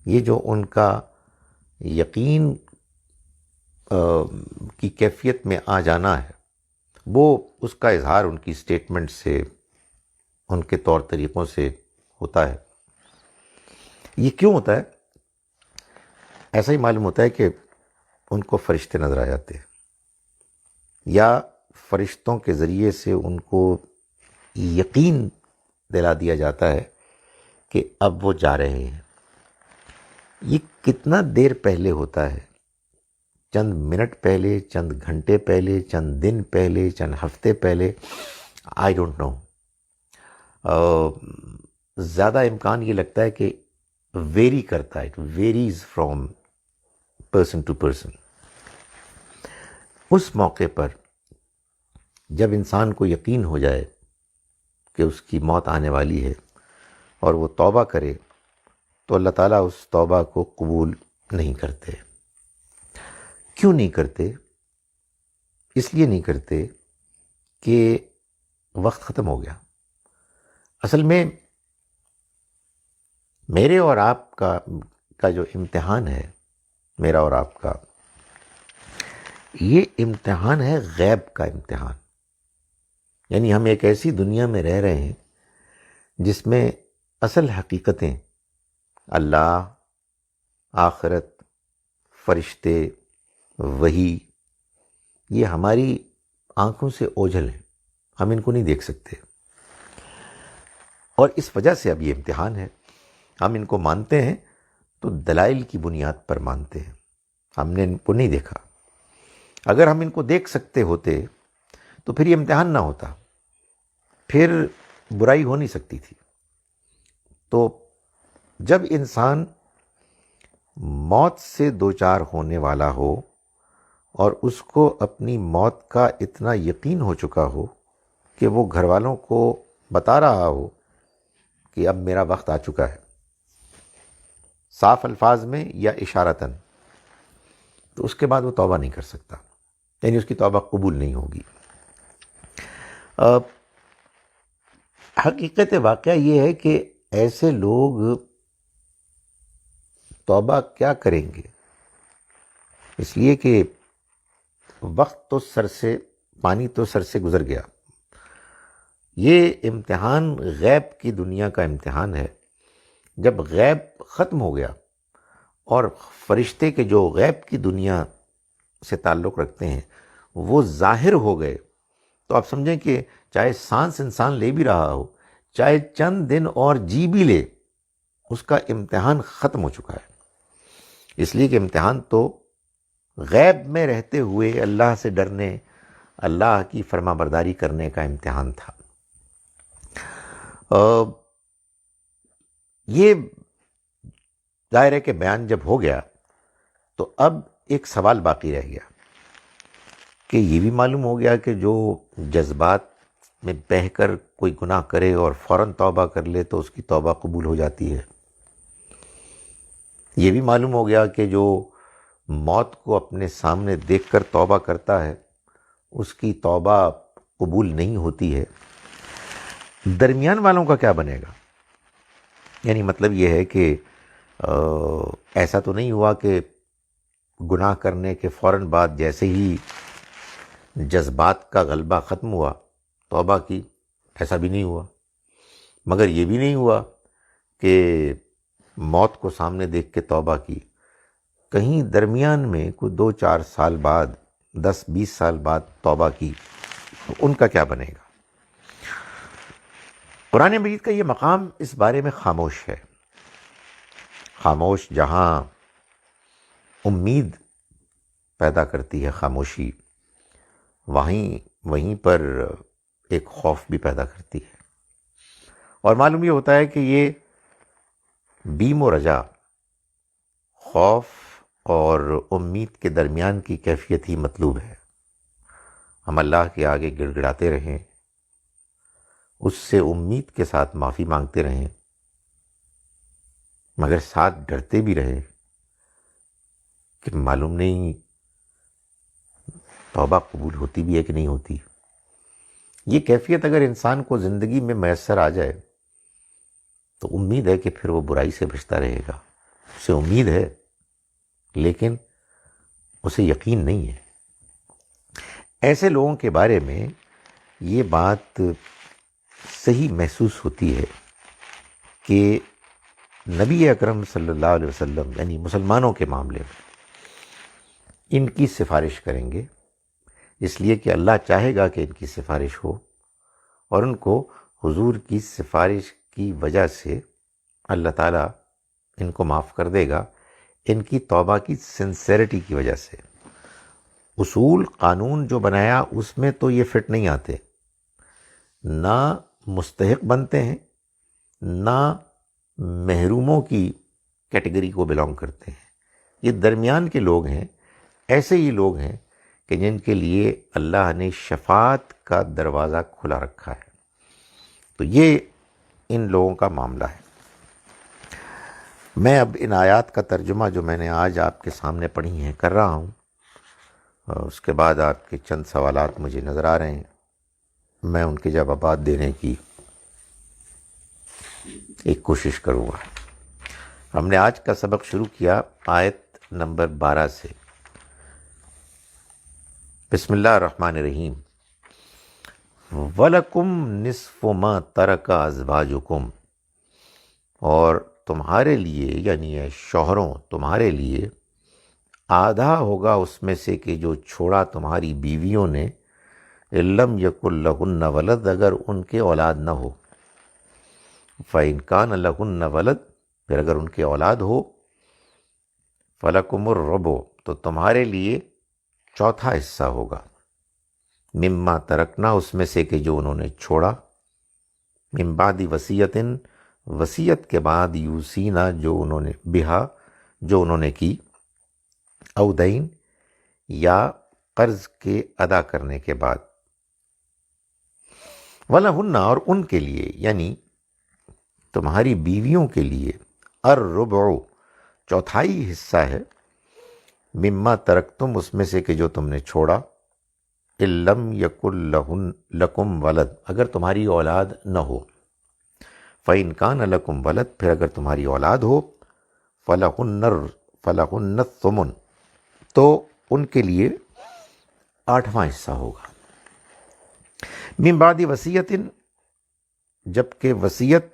یہ جو ان کا یقین کی کیفیت میں آ جانا ہے، وہ اس کا اظہار ان کی سٹیٹمنٹ سے، ان کے طور طریقوں سے ہوتا ہے۔ یہ کیوں ہوتا ہے؟ ایسا ہی معلوم ہوتا ہے کہ ان کو فرشتے نظر آ جاتے ہیں، یا فرشتوں کے ذریعے سے ان کو یقین دلا دیا جاتا ہے کہ اب وہ جا رہے ہیں۔ یہ کتنا دیر پہلے ہوتا ہے؟ چند منٹ پہلے، چند گھنٹے پہلے، چند دن پہلے، چند ہفتے پہلے، آئی ڈونٹ نو۔ زیادہ امکان یہ لگتا ہے کہ ویری کرتا ہے، varies from person to person. اس موقع پر جب انسان کو یقین ہو جائے کہ اس کی موت آنے والی ہے اور وہ توبہ کرے تو اللہ تعالیٰ اس توبہ کو قبول نہیں کرتے. کیوں نہیں کرتے؟ اس لیے نہیں کرتے کہ وقت ختم ہو گیا. اصل میں میرے اور آپ کا جو امتحان ہے، میرا اور آپ کا، یہ امتحان ہے غیب کا امتحان. یعنی ہم ایک ایسی دنیا میں رہ رہے ہیں جس میں اصل حقیقتیں، اللہ، آخرت، فرشتے، وحی، یہ ہماری آنکھوں سے اوجھل ہیں، ہم ان کو نہیں دیکھ سکتے. اور اس وجہ سے اب یہ امتحان ہے. ہم ان کو مانتے ہیں تو دلائل کی بنیاد پر مانتے ہیں، ہم نے ان کو نہیں دیکھا. اگر ہم ان کو دیکھ سکتے ہوتے تو پھر یہ امتحان نہ ہوتا، پھر برائی ہو نہیں سکتی تھی. تو جب انسان موت سے دوچار ہونے والا ہو اور اس کو اپنی موت کا اتنا یقین ہو چکا ہو کہ وہ گھر والوں کو بتا رہا ہو کہ اب میرا وقت آ چکا ہے، صاف الفاظ میں یا اشارتاً، تو اس کے بعد وہ توبہ نہیں کر سکتا، یعنی اس کی توبہ قبول نہیں ہوگی. حقیقت واقعہ یہ ہے کہ ایسے لوگ توبہ کیا کریں گے، اس لیے کہ وقت تو سر سے، پانی تو سر سے گزر گیا. یہ امتحان غیب کی دنیا کا امتحان ہے. جب غیب ختم ہو گیا اور فرشتے کے جو غیب کی دنیا سے تعلق رکھتے ہیں وہ ظاہر ہو گئے، تو آپ سمجھیں کہ چاہے سانس انسان لے بھی رہا ہو، چاہے چند دن اور جی بھی لے، اس کا امتحان ختم ہو چکا ہے. اس لیے کہ امتحان تو غیب میں رہتے ہوئے اللہ سے ڈرنے، اللہ کی فرما برداری کرنے کا امتحان تھا. یہ دائرے کے بیان جب ہو گیا تو اب ایک سوال باقی رہ گیا کہ یہ بھی معلوم ہو گیا کہ جو جذبات میں بہہ کر کوئی گناہ کرے اور فوراً توبہ کر لے تو اس کی توبہ قبول ہو جاتی ہے. یہ بھی معلوم ہو گیا کہ جو موت کو اپنے سامنے دیکھ کر توبہ کرتا ہے اس کی توبہ قبول نہیں ہوتی ہے. درمیان والوں کا کیا بنے گا؟ یعنی مطلب یہ ہے کہ ایسا تو نہیں ہوا کہ گناہ کرنے کے فوراً بعد جیسے ہی جذبات کا غلبہ ختم ہوا توبہ کی، ایسا بھی نہیں ہوا. مگر یہ بھی نہیں ہوا کہ موت کو سامنے دیکھ کے توبہ کی. کہیں درمیان میں کوئی 2-4 سال بعد، 10-20 سال بعد توبہ کی، تو ان کا کیا بنے گا؟ قرآن مجید کا یہ مقام اس بارے میں خاموش ہے. خاموش جہاں امید پیدا کرتی ہے خاموشی، وہیں پر ایک خوف بھی پیدا کرتی ہے. اور معلوم یہ ہوتا ہے کہ یہ بیم و رجا، خوف اور امید کے درمیان کی کیفیت ہی مطلوب ہے. ہم اللہ کے آگے گڑ گڑاتے رہیں، اس سے امید کے ساتھ معافی مانگتے رہیں، مگر ساتھ ڈرتے بھی رہیں کہ معلوم نہیں توبہ قبول ہوتی بھی ہے کہ نہیں ہوتی. یہ کیفیت اگر انسان کو زندگی میں میسر آ جائے تو امید ہے کہ پھر وہ برائی سے بچتا رہے گا. اسے امید ہے لیکن اسے یقین نہیں ہے. ایسے لوگوں کے بارے میں یہ بات صحیح محسوس ہوتی ہے کہ نبی اکرم صلی اللہ علیہ وسلم یعنی مسلمانوں کے معاملے میں ان کی سفارش کریں گے، اس لیے کہ اللہ چاہے گا کہ ان کی سفارش ہو، اور ان کو حضور کی سفارش کی وجہ سے اللہ تعالیٰ ان کو معاف کر دے گا، ان کی توبہ کی سنسیریٹی کی وجہ سے. اصول قانون جو بنایا اس میں تو یہ فٹ نہیں آتے، نہ مستحق بنتے ہیں، نہ محروموں کی کیٹیگری کو بلانگ کرتے ہیں. یہ درمیان کے لوگ ہیں. ایسے ہی لوگ ہیں کہ جن کے لیے اللہ نے شفاعت کا دروازہ کھلا رکھا ہے۔ تو یہ ان لوگوں کا معاملہ ہے۔ میں اب ان آیات کا ترجمہ جو میں نے آج آپ کے سامنے پڑھی ہیں کر رہا ہوں، اور اس کے بعد آپ کے چند سوالات مجھے نظر آ رہے ہیں، میں ان کے جوابات دینے کی ایک کوشش کروں گا۔ ہم نے آج کا سبق شروع کیا آیت نمبر 12 سے۔ بسم اللہ الرحمن الرحیم۔ وَلَكُمْ نِصْفُ مَا تَرَكَ أَزْوَاجُكُمْ، اور تمہارے لیے یعنی شوہروں تمہارے لیے آدھا ہوگا اس میں سے کہ جو چھوڑا تمہاری بیویوں نے، لم یکن لہن ولد، اگر ان کے اولاد نہ ہو، فإن کان لہن ولد، پھر اگر ان کے اولاد ہو، فلکم الربع، تو تمہارے لیے چوتھا حصہ ہوگا، مما ترکنا، اس میں سے کہ جو انہوں نے چھوڑا، من بعد وصیت، وصیت کے بعد، یوسینا، جو انہوں نے بہا، جو انہوں نے کی، او دین، یا قرض کے ادا کرنے کے بعد، وَلَهُنَّ، اور ان کے لیے یعنی تمہاری بیویوں کے لیے، الربع، چوتھائی حصہ ہے، مما ترکتم، اس میں سے کہ جو تم نے چھوڑا، ان لم یکن لکم ولد، اگر تمہاری اولاد نہ ہو، فإن کان لکم ولد، پھر اگر تمہاری اولاد ہو، فلہن الثمن، تو ان کے لیے آٹھواں حصہ ہوگا، من بعد وصیت، جبکہ وصیت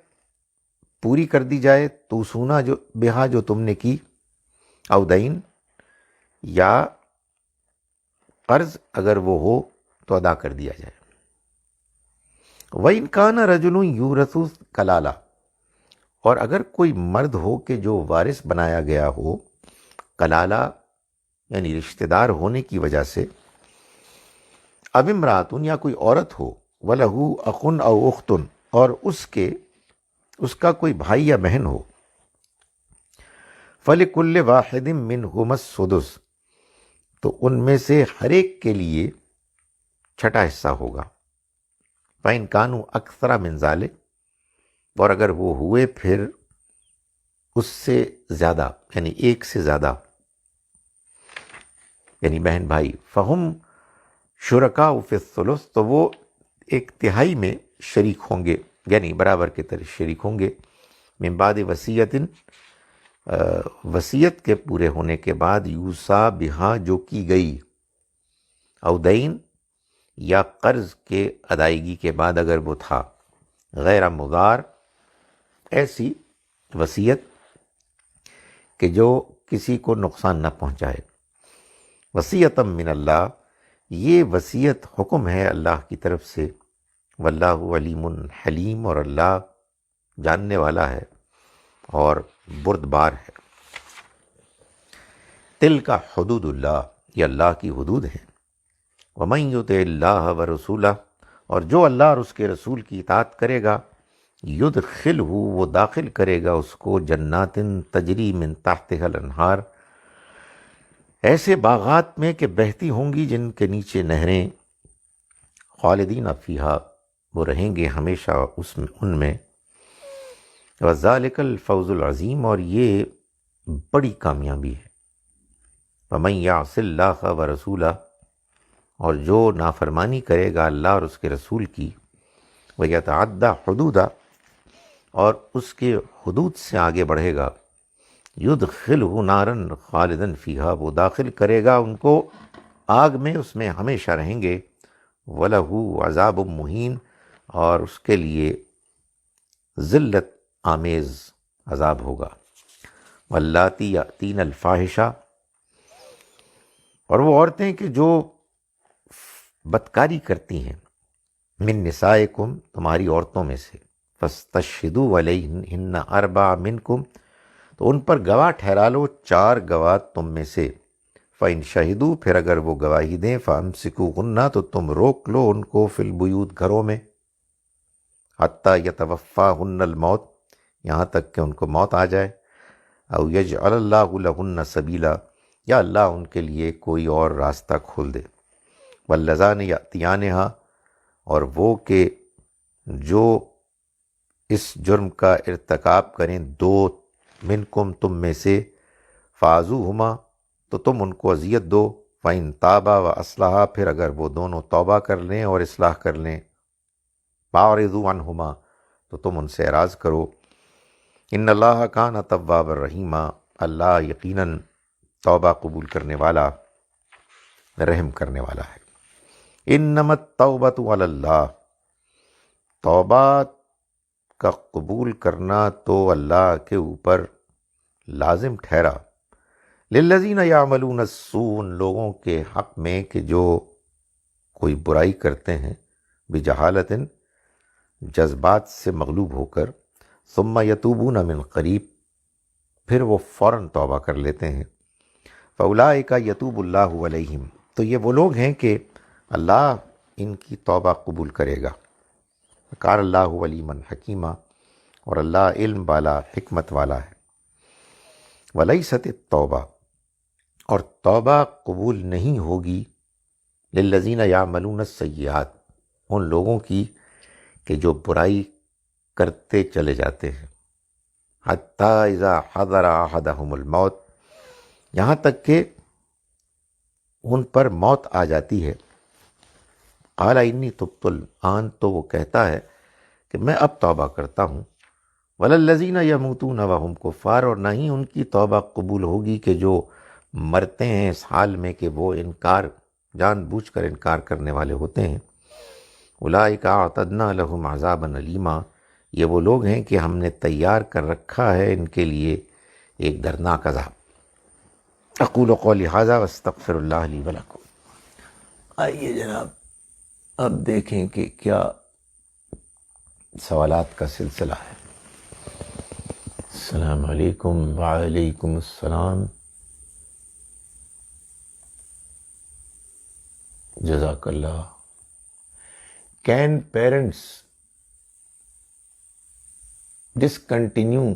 پوری کر دی جائے، تو سونا جو بہا، جو تم نے کی، او دین، یا قرض اگر وہ ہو تو ادا کر دیا جائے۔ وَإِنْ كَانَ رَجُلٌ يُورَثُ کلالہ، اور اگر کوئی مرد ہو کہ جو وارث بنایا گیا ہو، کلالہ یعنی رشتہ دار ہونے کی وجہ سے، اب امراتن، یا کوئی عورت ہو، وَلَهُ أَخٌ أَوْ أُخْتٌ، اور اس کا کوئی بھائی یا بہن ہو، فَلِكُلِّ وَاحِدٍ مِّنْهُمَا السُّدُسُ، تو ان میں سے ہر ایک کے لیے چھٹا حصہ ہوگا، فَإِنْ كَانُوا أَكْثَرَ مِنْ ذَلِكَ، اور اگر وہ ہوئے پھر اس سے زیادہ، یعنی ایک سے زیادہ، یعنی بہن بھائی، فَهُمْ شُرَكَاءُ فِي الثُّلُثِ، تو وہ ایک تہائی میں شریک ہوں گے، یعنی برابر کے طرح شریک ہوں گے، من بعد وصیت، وصیت کے پورے ہونے کے بعد، یوسا بہا، جو کی گئی، او دین، یا قرض کے ادائیگی کے بعد اگر وہ تھا، غیر مضار، ایسی وصیت کہ جو کسی کو نقصان نہ پہنچائے، وصیتم من اللہ، یہ وصیت حکم ہے اللہ کی طرف سے، واللہ علیم حلیم، اور اللہ جاننے والا ہے اور بردبار ہے۔ تلک حدود اللہ، یہ اللہ کی حدود ہیں، ومن یطع اللہ ورسولہ، اور جو اللہ اور اس کے رسول کی اطاعت کرے گا، یدخلہ، وہ داخل کرے گا اس کو، جنات تجری من تحتها الانہار، ایسے باغات میں کہ بہتی ہوں گی جن کے نیچے نہریں، خالدین فیہا، وہ رہیں گے ہمیشہ ان میں، وذالک الفوز العظیم، اور یہ بڑی کامیابی ہے، ومن یعص اللہ ورسولہ، اور جو نافرمانی کرے گا اللہ اور اس کے رسول کی، ویتعدی حدودہ، اور اس کے حدود سے آگے بڑھے گا، یدخلہ نارا خالدا فیہا، وہ داخل کرے گا ان کو آگ میں، اس میں ہمیشہ رہیں گے، وَلَهُ عذاب مہین، اور اس کے لیے ذلت آمیز عذاب ہوگا، واللاتی یأتین الفاحشہ، اور وہ عورتیں کہ جو بدکاری کرتی ہیں، من نسائکم، تمہاری عورتوں میں سے، فاستشہدوا علیہن اربع منکم، تو ان پر گواہ ٹھہرا لو 4 گواہ تم میں سے، فَإِن شَهِدُوا، پھر اگر وہ گواہی دیں، فَأَمْسِكُوهُنَّ، تو تم روک لو ان کو، فِي الْبُيُوتِ، گھروں میں، حَتَّى يَتَوَفَّاهُنَّ الْمَوْتُ، یہاں تک کہ ان کو موت آ جائے، أَوْ يَجْعَلَ اللَّهُ لَهُنَّ سَبِيلًا، یا اللہ ان کے لیے کوئی اور راستہ کھول دے، واللذان یأتیانہا، اور وہ کہ جو اس جرم کا ارتکاب کریں دو منکم تم میں سے، فعزوہما، تو تم ان کو اذیت دو، فَإِن تابا وَأَصْلَحا، پھر اگر وہ دونوں توبہ کر لیں اور اصلاح کر لیں، فَأَعْرِضُوا عَنْهُمَا، تو تم ان سے اعراض کرو، ان اللہ کان توابا رحیما، اللہ یقیناً توبہ قبول کرنے والا، رحم کرنے والا ہے۔ انما التوبۃ علی اللہ، توبہ کا قبول کرنا تو اللہ کے اوپر لازم ٹھہرا، للذین یعملون السوء، ان لوگوں کے حق میں کہ جو کوئی برائی کرتے ہیں، بجہالت، جذبات سے مغلوب ہو کر، ثم یتوبون من قریب، پھر وہ فوراً توبہ کر لیتے ہیں، فاولئک یتوب اللہ علیہم، تو یہ وہ لوگ ہیں کہ اللہ ان کی توبہ قبول کرے گا، کان اللہ علیما حکیما، اور اللہ علم والا، حکمت والا ہے۔ ولیست التوبہ، اور توبہ قبول نہیں ہوگی، للذین یعملون السیئات، ان لوگوں کی کہ جو برائی کرتے چلے جاتے ہیں، حتی اذا حضر احدہم الموت، یہاں تک کہ ان پر موت آ جاتی ہے، قال انی تبت الآن، تو وہ کہتا ہے کہ میں اب توبہ کرتا ہوں، وللذین یموتون وہم کفار، اور نہ ہی ان کی توبہ قبول ہوگی کہ جو مرتے ہیں اس حال میں کہ وہ انکار، جان بوجھ کر انکار کرنے والے ہوتے ہیں، اولئک اعتدنا لہم عذابا الیما، یہ وہ لوگ ہیں کہ ہم نے تیار کر رکھا ہے ان کے لیے ایک دردناک عذاب۔ اقول قولی ھذا واستغفر اللہ لی ولکم۔ آئیے جناب اب دیکھیں کہ کیا سوالات کا سلسلہ ہے۔ السلام علیکم وعلیکم السلام، جزاک اللہ۔ Can parents discontinue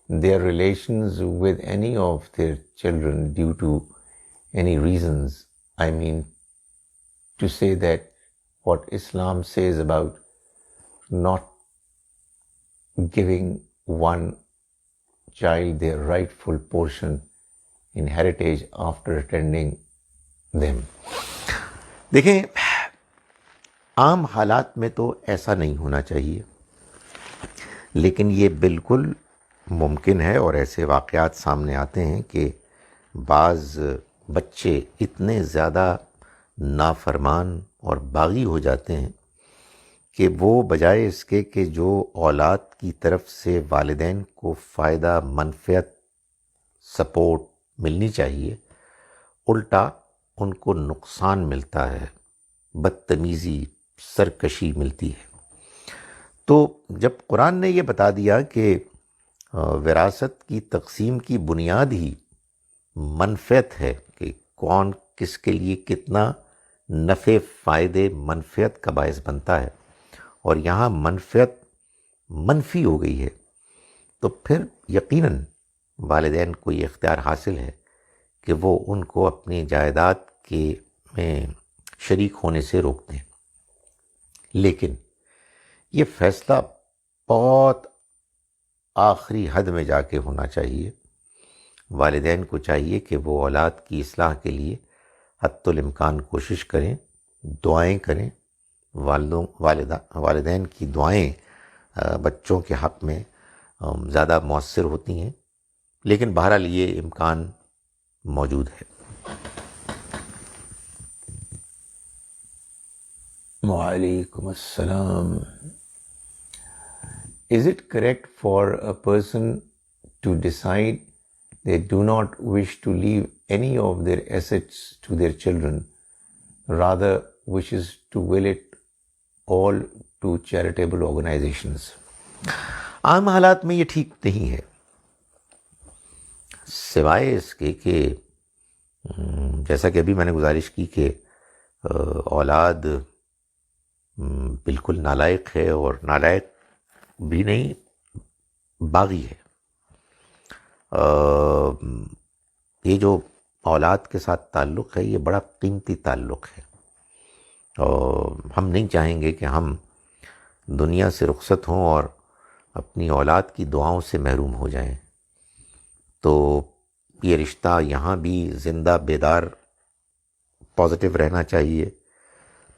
their relations with any of their children due to any reasons? I mean, to say that what Islam says about not giving one child their rightful portion in heritage after attending them. دیکھیں، عام حالات میں تو ایسا نہیں ہونا چاہیے، لیکن یہ بالکل ممکن ہے، اور ایسے واقعات سامنے آتے ہیں کہ بعض بچے اتنے زیادہ نافرمان اور باغی ہو جاتے ہیں کہ وہ بجائے اس کے کہ جو اولاد کی طرف سے والدین کو فائدہ، منفعت، سپورٹ ملنی چاہیے، الٹا ان کو نقصان ملتا ہے، بدتمیزی، سرکشی ملتی ہے۔ تو جب قرآن نے یہ بتا دیا کہ وراثت کی تقسیم کی بنیاد ہی منفعت ہے کہ کون کس کے لیے کتنا نفع، فائدے، منفعت کا باعث بنتا ہے، اور یہاں منفعت منفی ہو گئی ہے، تو پھر یقیناً والدین کو یہ اختیار حاصل ہے کہ وہ ان کو اپنی جائیداد کے میں شریک ہونے سے روک دیں۔ لیکن یہ فیصلہ بہت آخری حد میں جا کے ہونا چاہیے۔ والدین کو چاہیے کہ وہ اولاد کی اصلاح کے لیے حتی الامکان کوشش کریں، دعائیں کریں۔ والدین کی دعائیں بچوں کے حق میں زیادہ مؤثر ہوتی ہیں، لیکن بہرحال یہ امکان موجود ہے۔ وعلیکم السلام۔ Is it correct for a person to decide they do not wish to leave any of their assets to their children, rather wishes to will it all to charitable organizations? عام حالات میں یہ ٹھیک نہیں ہے، سوائے اس کے کہ جیسا کہ ابھی میں نے گزارش کی کہ اولاد بالکل نالائق ہے، اور نالائق بھی نہیں، باغی ہے۔ یہ جو اولاد کے ساتھ تعلق ہے، یہ بڑا قیمتی تعلق ہے، اور ہم نہیں چاہیں گے کہ ہم دنیا سے رخصت ہوں اور اپنی اولاد کی دعاؤں سے محروم ہو جائیں. تو یہ رشتہ یہاں بھی زندہ بیدار پازیٹیو رہنا چاہیے،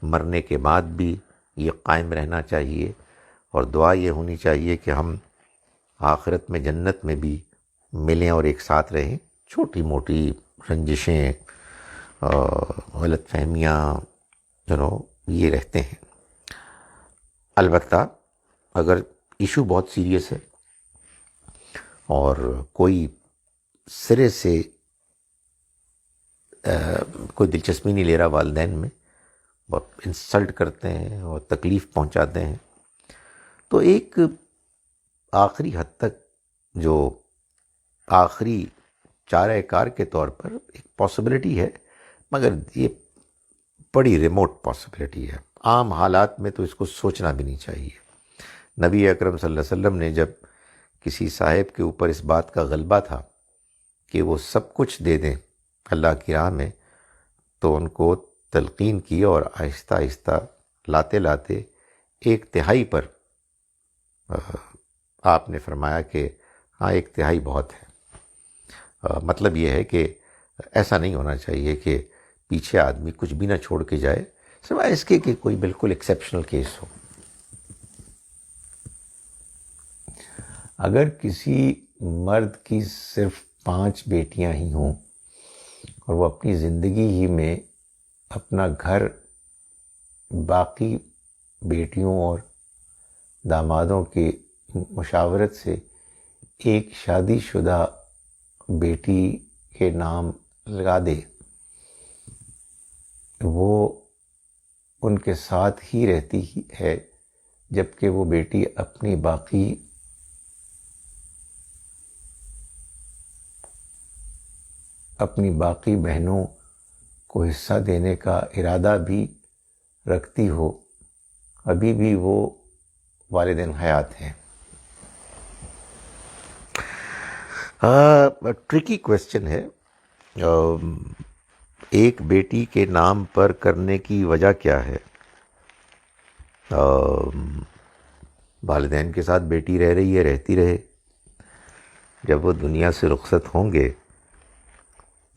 مرنے کے بعد بھی یہ قائم رہنا چاہیے، اور دعا یہ ہونی چاہیے کہ ہم آخرت میں جنت میں بھی ملیں اور ایک ساتھ رہیں. چھوٹی موٹی رنجشیں، غلط فہمیاں یہ رہتے ہیں. البتہ اگر ایشو بہت سیریس ہے اور کوئی سرے سے کوئی دلچسپی نہیں لے رہا والدین میں، بہت انسلٹ کرتے ہیں اور تکلیف پہنچاتے ہیں، تو ایک آخری حد تک جو آخری چارہ کار کے طور پر ایک پاسبلٹی ہے، مگر یہ بڑی ریموٹ پاسبلٹی ہے. عام حالات میں تو اس کو سوچنا بھی نہیں چاہیے. نبی اکرم صلی اللہ علیہ وسلم نے جب کسی صاحب کے اوپر اس بات کا غلبہ تھا کہ وہ سب کچھ دے دیں اللہ کی راہ میں، تو ان کو تلقین کی اور آہستہ آہستہ لاتے لاتے 1/3 پر آپ نے فرمایا کہ ہاں 1/3 بہت ہے. مطلب یہ ہے کہ ایسا نہیں ہونا چاہیے کہ پیچھے آدمی کچھ بھی نہ چھوڑ کے جائے، سوائے اس کے کہ کوئی بالکل ایکسیپشنل کیس ہو. اگر کسی مرد کی صرف 5 بیٹیاں ہی ہوں اور وہ اپنی زندگی ہی میں اپنا گھر باقی بیٹیوں اور دامادوں کی مشاورت سے ایک شادی شدہ بیٹی کے نام لگا دے، وہ ان کے ساتھ ہی رہتی ہے، جبکہ وہ بیٹی اپنی باقی بہنوں کو حصہ دینے کا ارادہ بھی رکھتی ہو، ابھی بھی وہ والدین حیات ہیں. ٹرکی کویسچن ہے. ایک بیٹی کے نام پر کرنے کی وجہ کیا ہے؟ والدین کے ساتھ بیٹی رہ رہی ہے، رہتی رہے. جب وہ دنیا سے رخصت ہوں گے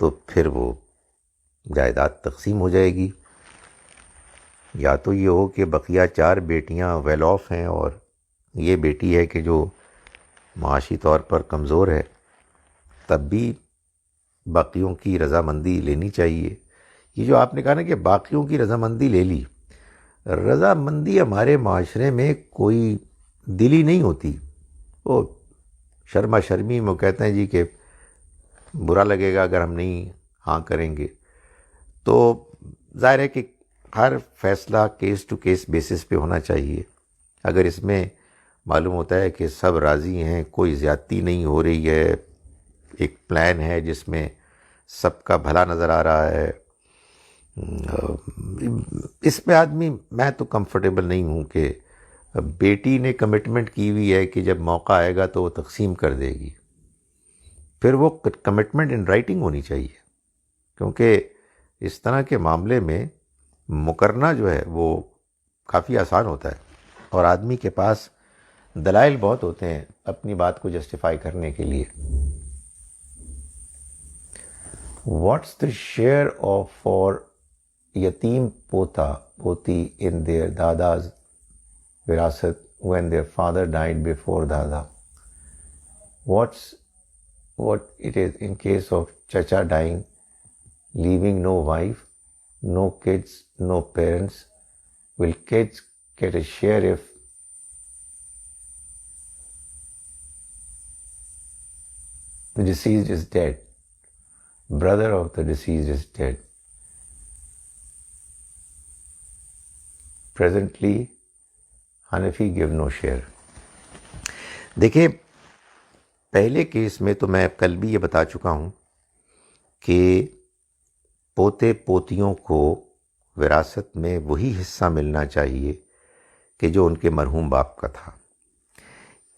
تو پھر وہ جائیداد تقسیم ہو جائے گی. یا تو یہ ہو کہ بقیہ 4 بیٹیاں ویل آف ہیں اور یہ بیٹی ہے کہ جو معاشی طور پر کمزور ہے، تب بھی باقیوں کی رضامندی لینی چاہیے. یہ جو آپ نے کہا نا کہ باقیوں کی رضامندی لے لی، رضامندی ہمارے معاشرے میں کوئی دلی نہیں ہوتی. وہ شرما شرمی میں کہتے ہیں جی کہ برا لگے گا اگر ہم نہیں ہاں کریں گے. تو ظاہر ہے کہ ہر فیصلہ کیس ٹو کیس بیسس پہ ہونا چاہیے. اگر اس میں معلوم ہوتا ہے کہ سب راضی ہیں، کوئی زیادتی نہیں ہو رہی ہے، ایک پلان ہے جس میں سب کا بھلا نظر آ رہا ہے، اس میں میں تو کمفرٹیبل نہیں ہوں کہ بیٹی نے کمٹمنٹ کی ہوئی ہے کہ جب موقع آئے گا تو وہ تقسیم کر دے گی. پھر وہ کمٹمنٹ ان رائٹنگ ہونی چاہیے، کیونکہ اس طرح کے معاملے میں مکرنا جو ہے وہ کافی آسان ہوتا ہے اور آدمی کے پاس دلائل بہت ہوتے ہیں اپنی بات کو جسٹیفائی کرنے کے لیے. What's the share of for یتیم پوتا پوتی ان دیئر داداز وراثت when their father died before dada? What it is in case of chacha dying, leaving no wife, no kids, no parents? Will kids get a share if the deceased is dead? Brother of the deceased is dead. Presently, Hanafi give no share. دیکھیں، پہلے کیس میں تو میں کل بھی یہ بتا چکا ہوں کہ پوتے پوتیوں کو وراثت میں وہی حصہ ملنا چاہیے کہ جو ان کے مرحوم باپ کا تھا.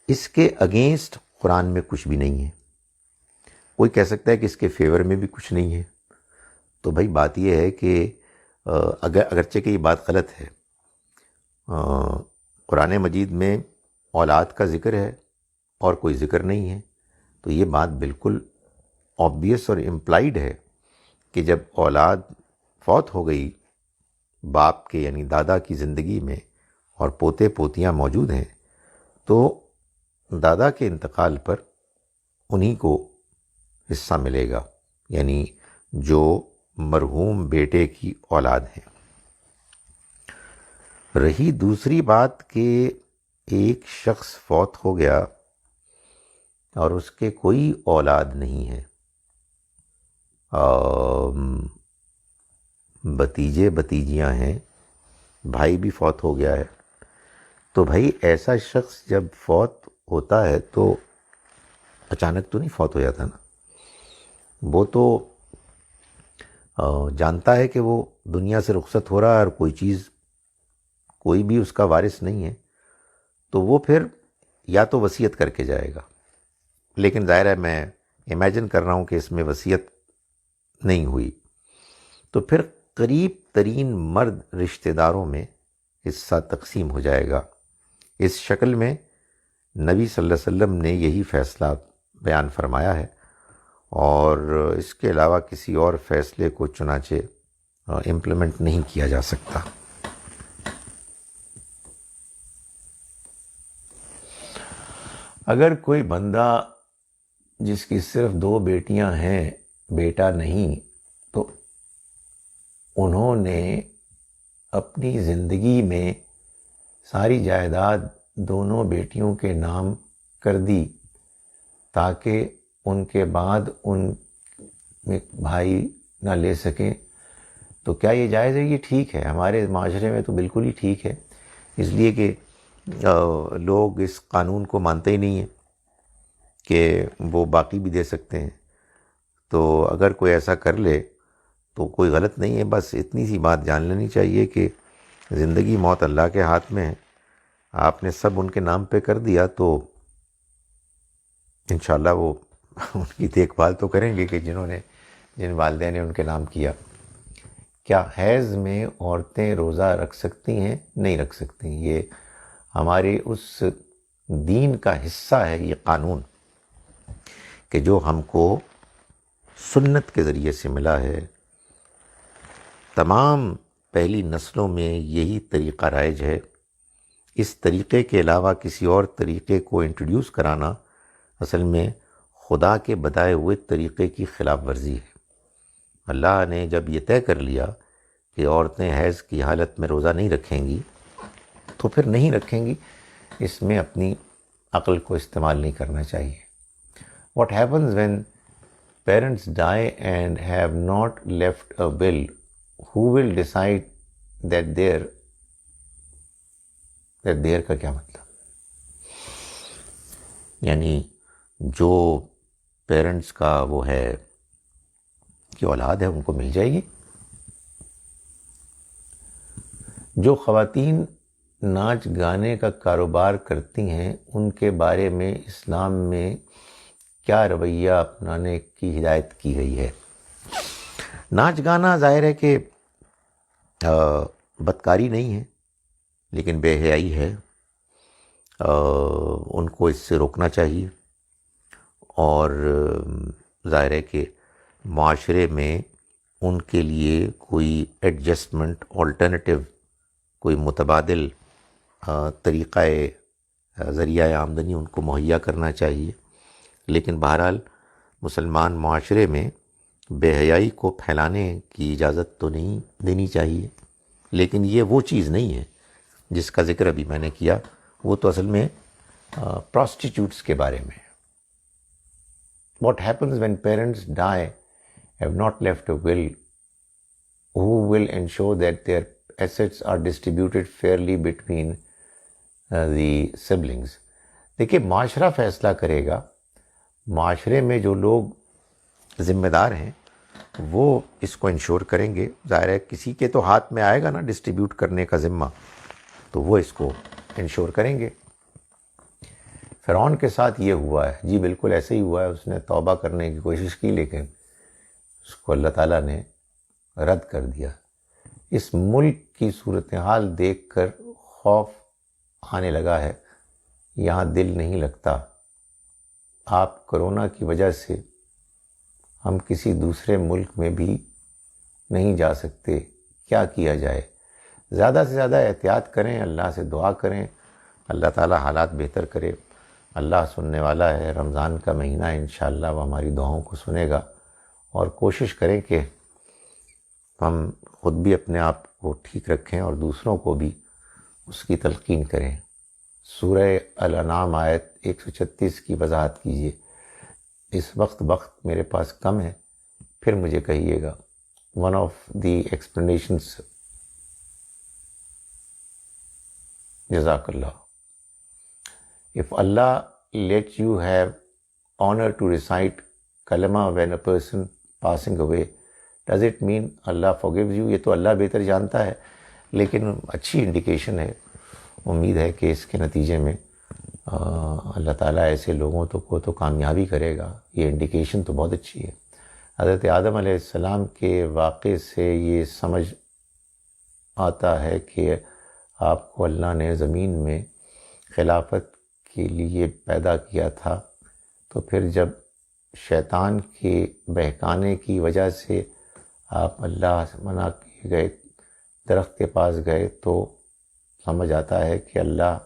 اس کے اگینسٹ قرآن میں کچھ بھی نہیں ہے. کوئی کہہ سکتا ہے کہ اس کے فیور میں بھی کچھ نہیں ہے. تو بھائی بات یہ ہے کہ اگرچہ کہ یہ بات غلط ہے، قرآن مجید میں اولاد کا ذکر ہے اور کوئی ذکر نہیں ہے، تو یہ بات بالکل آبویس اور امپلائیڈ ہے کہ جب اولاد فوت ہو گئی باپ کے یعنی دادا کی زندگی میں اور پوتے پوتیاں موجود ہیں، تو دادا کے انتقال پر انہی کو حصہ ملے گا، یعنی جو مرحوم بیٹے کی اولاد ہیں۔ رہی دوسری بات کہ ایک شخص فوت ہو گیا اور اس کے کوئی اولاد نہیں ہے، بتیجے بتیجیاں ہیں، بھائی بھی فوت ہو گیا ہے، تو بھائی ایسا شخص جب فوت ہوتا ہے تو اچانک تو نہیں فوت ہو جاتا نا، وہ تو جانتا ہے کہ وہ دنیا سے رخصت ہو رہا ہے اور کوئی بھی اس کا وارث نہیں ہے، تو وہ پھر یا تو وصیت کر کے جائے گا، لیکن ظاہر ہے میں امیجن کر رہا ہوں کہ اس میں وصیت نہیں ہوئی، تو پھر قریب ترین مرد رشتہ داروں میں حصہ تقسیم ہو جائے گا۔ اس شکل میں نبی صلی اللہ علیہ وسلم نے یہی فیصلہ بیان فرمایا ہے، اور اس کے علاوہ کسی اور فیصلے کو چنانچہ امپلیمنٹ نہیں کیا جا سکتا۔ اگر کوئی بندہ جس کی صرف 2 بیٹیاں ہیں بیٹا نہیں، تو انہوں نے اپنی زندگی میں ساری جائیداد دونوں بیٹیوں کے نام کر دی تاکہ ان کے بعد ان میں بھائی نہ لے سکیں، تو کیا یہ جائز ہے؟ یہ ٹھیک ہے، ہمارے معاشرے میں تو بالکل ہی ٹھیک ہے، اس لیے کہ لوگ اس قانون کو مانتے ہی نہیں ہیں کہ وہ باقی بھی دے سکتے ہیں، تو اگر کوئی ایسا کر لے تو کوئی غلط نہیں ہے، بس اتنی سی بات جان لینی چاہیے کہ زندگی موت اللہ کے ہاتھ میں ہے، آپ نے سب ان کے نام پہ کر دیا تو انشاءاللہ وہ ان کی دیکھ بھال تو کریں گے کہ جن والدین نے ان کے نام کیا۔ کیا حیض میں عورتیں روزہ رکھ سکتی ہیں؟ نہیں رکھ سکتی، یہ ہمارے اس دین کا حصہ ہے، یہ قانون کہ جو ہم کو سنت کے ذریعے سے ملا ہے۔ تمام پہلی نسلوں میں یہی طریقہ رائج ہے، اس طریقے کے علاوہ کسی اور طریقے کو انٹروڈیوس کرانا اصل میں خدا کے بتائے ہوئے طریقے کی خلاف ورزی ہے۔ اللہ نے جب یہ طے کر لیا کہ عورتیں حیض کی حالت میں روزہ نہیں رکھیں گی تو پھر نہیں رکھیں گی، اس میں اپنی عقل کو استعمال نہیں کرنا چاہیے۔ What happens when parents die and have not left a will? Who will decide that their کا کیا مطلب؟ یعنی جو پیرنٹس کا وہ ہے کہ اولاد ہے ان کو مل جائے گی۔ جو خواتین ناچ گانے کا کاروبار کرتی ہیں ان کے بارے میں اسلام میں کیا رویہ اپنانے کی ہدایت کی گئی ہے؟ ناچ گانا ظاہر ہے کہ بدکاری نہیں ہے، لیکن بے حیائی ہے، ان کو اس سے روکنا چاہیے، اور ظاہر ہے کہ معاشرے میں ان کے لیے کوئی ایڈجسٹمنٹ، آلٹرنیٹیو، کوئی متبادل طریقہ ذریعہ آمدنی ان کو مہیا کرنا چاہیے۔ لیکن بہرحال مسلمان معاشرے میں بے حیائی کو پھیلانے کی اجازت تو نہیں دینی چاہیے، لیکن یہ وہ چیز نہیں ہے جس کا ذکر ابھی میں نے کیا، وہ تو اصل میں پراسٹیٹیوٹس کے بارے میں ہے۔ What happens when parents die, have not left a will? Who will ensure that their assets are distributed fairly between the siblings? دیکھیے معاشرہ فیصلہ کرے گا، معاشرے میں جو لوگ ذمہ دار ہیں وہ اس کو انشور کریں گے، ظاہر ہے کسی کے تو ہاتھ میں آئے گا نا ڈسٹریبیوٹ کرنے کا ذمہ، تو وہ اس کو انشور کریں گے۔ فرعون کے ساتھ یہ ہوا ہے، جی بالکل ایسے ہی ہوا ہے، اس نے توبہ کرنے کی کوشش کی لیکن اس کو اللہ تعالیٰ نے رد کر دیا اس ملک کی صورتحال دیکھ کر خوف آنے لگا ہے، یہاں دل نہیں لگتا۔ آپ کرونا کی وجہ سے ہم کسی دوسرے ملک میں بھی نہیں جا سکتے، کیا کیا جائے؟ زیادہ سے زیادہ احتیاط کریں، اللہ سے دعا کریں، اللہ تعالی حالات بہتر کرے۔ اللہ سننے والا ہے، رمضان کا مہینہ ہے، انشاءاللہ وہ ہماری دعاؤں کو سنے گا، اور کوشش کریں کہ ہم خود بھی اپنے آپ کو ٹھیک رکھیں اور دوسروں کو بھی اس کی تلقین کریں۔ سورہ الانعام آیت 136 کی وضاحت کیجیے۔ اس وقت میرے پاس کم ہے، پھر مجھے کہیے گا۔ One of the explanations. جزاک اللہ۔ If Allah let you have honor to recite kalama when a person passing away, does it mean Allah forgives you؟ یہ تو اللہ بہتر جانتا ہے، لیکن اچھی انڈیکیشن ہے۔ امید ہے کہ اس کے نتیجے میں اللہ تعالیٰ ایسے لوگوں کو تو کامیابی کرے گا۔ یہ انڈیکیشن تو بہت اچھی ہے۔ حضرت آدم علیہ السلام کے واقعے سے یہ سمجھ آتا ہے کہ آپ کو اللہ نے زمین میں خلافت کے لیے پیدا کیا تھا، تو پھر جب شیطان کے بہکانے کی وجہ سے آپ اللہ سے منع کیے گئے، درخت کے پاس گئے، تو سمجھ آتا ہے کہ اللہ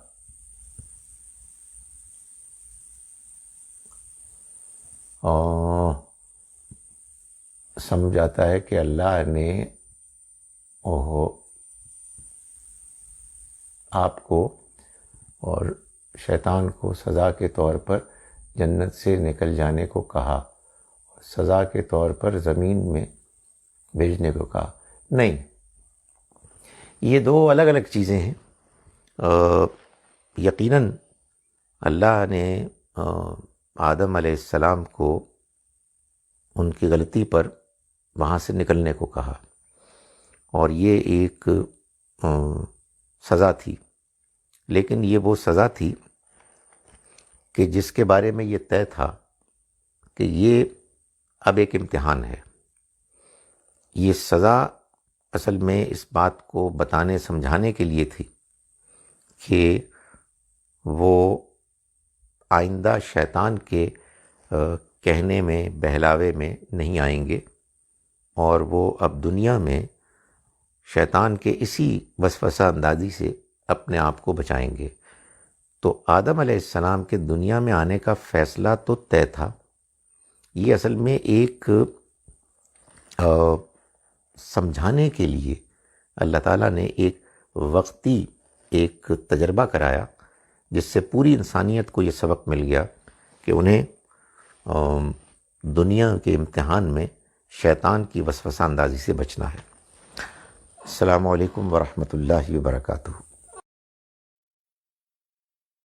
نے آپ کو اور شیطان کو سزا کے طور پر جنت سے نکل جانے کو کہا، سزا کے طور پر زمین میں بھیجنے کو کہا۔ نہیں، یہ دو الگ الگ چیزیں ہیں۔ یقیناً اللہ نے آدم علیہ السلام کو ان کی غلطی پر وہاں سے نکلنے کو کہا، اور یہ ایک سزا تھی، لیکن یہ وہ سزا تھی کہ جس کے بارے میں یہ طے تھا کہ یہ اب ایک امتحان ہے۔ یہ سزا اصل میں اس بات کو بتانے سمجھانے کے لیے تھی کہ وہ آئندہ شیطان کے کہنے میں، بہلاوے میں نہیں آئیں گے، اور وہ اب دنیا میں شیطان کے اسی وسوسہ اندازی سے اپنے آپ کو بچائیں گے۔ تو آدم علیہ السلام کے دنیا میں آنے کا فیصلہ تو طے تھا۔ یہ اصل میں ایک سمجھانے کے لیے اللہ تعالیٰ نے ایک وقتی ایک تجربہ کرایا، جس سے پوری انسانیت کو یہ سبق مل گیا کہ انہیں دنیا کے امتحان میں شیطان کی وسوسہ اندازی سے بچنا ہے۔ السلام علیکم ورحمۃ اللہ وبرکاتہ۔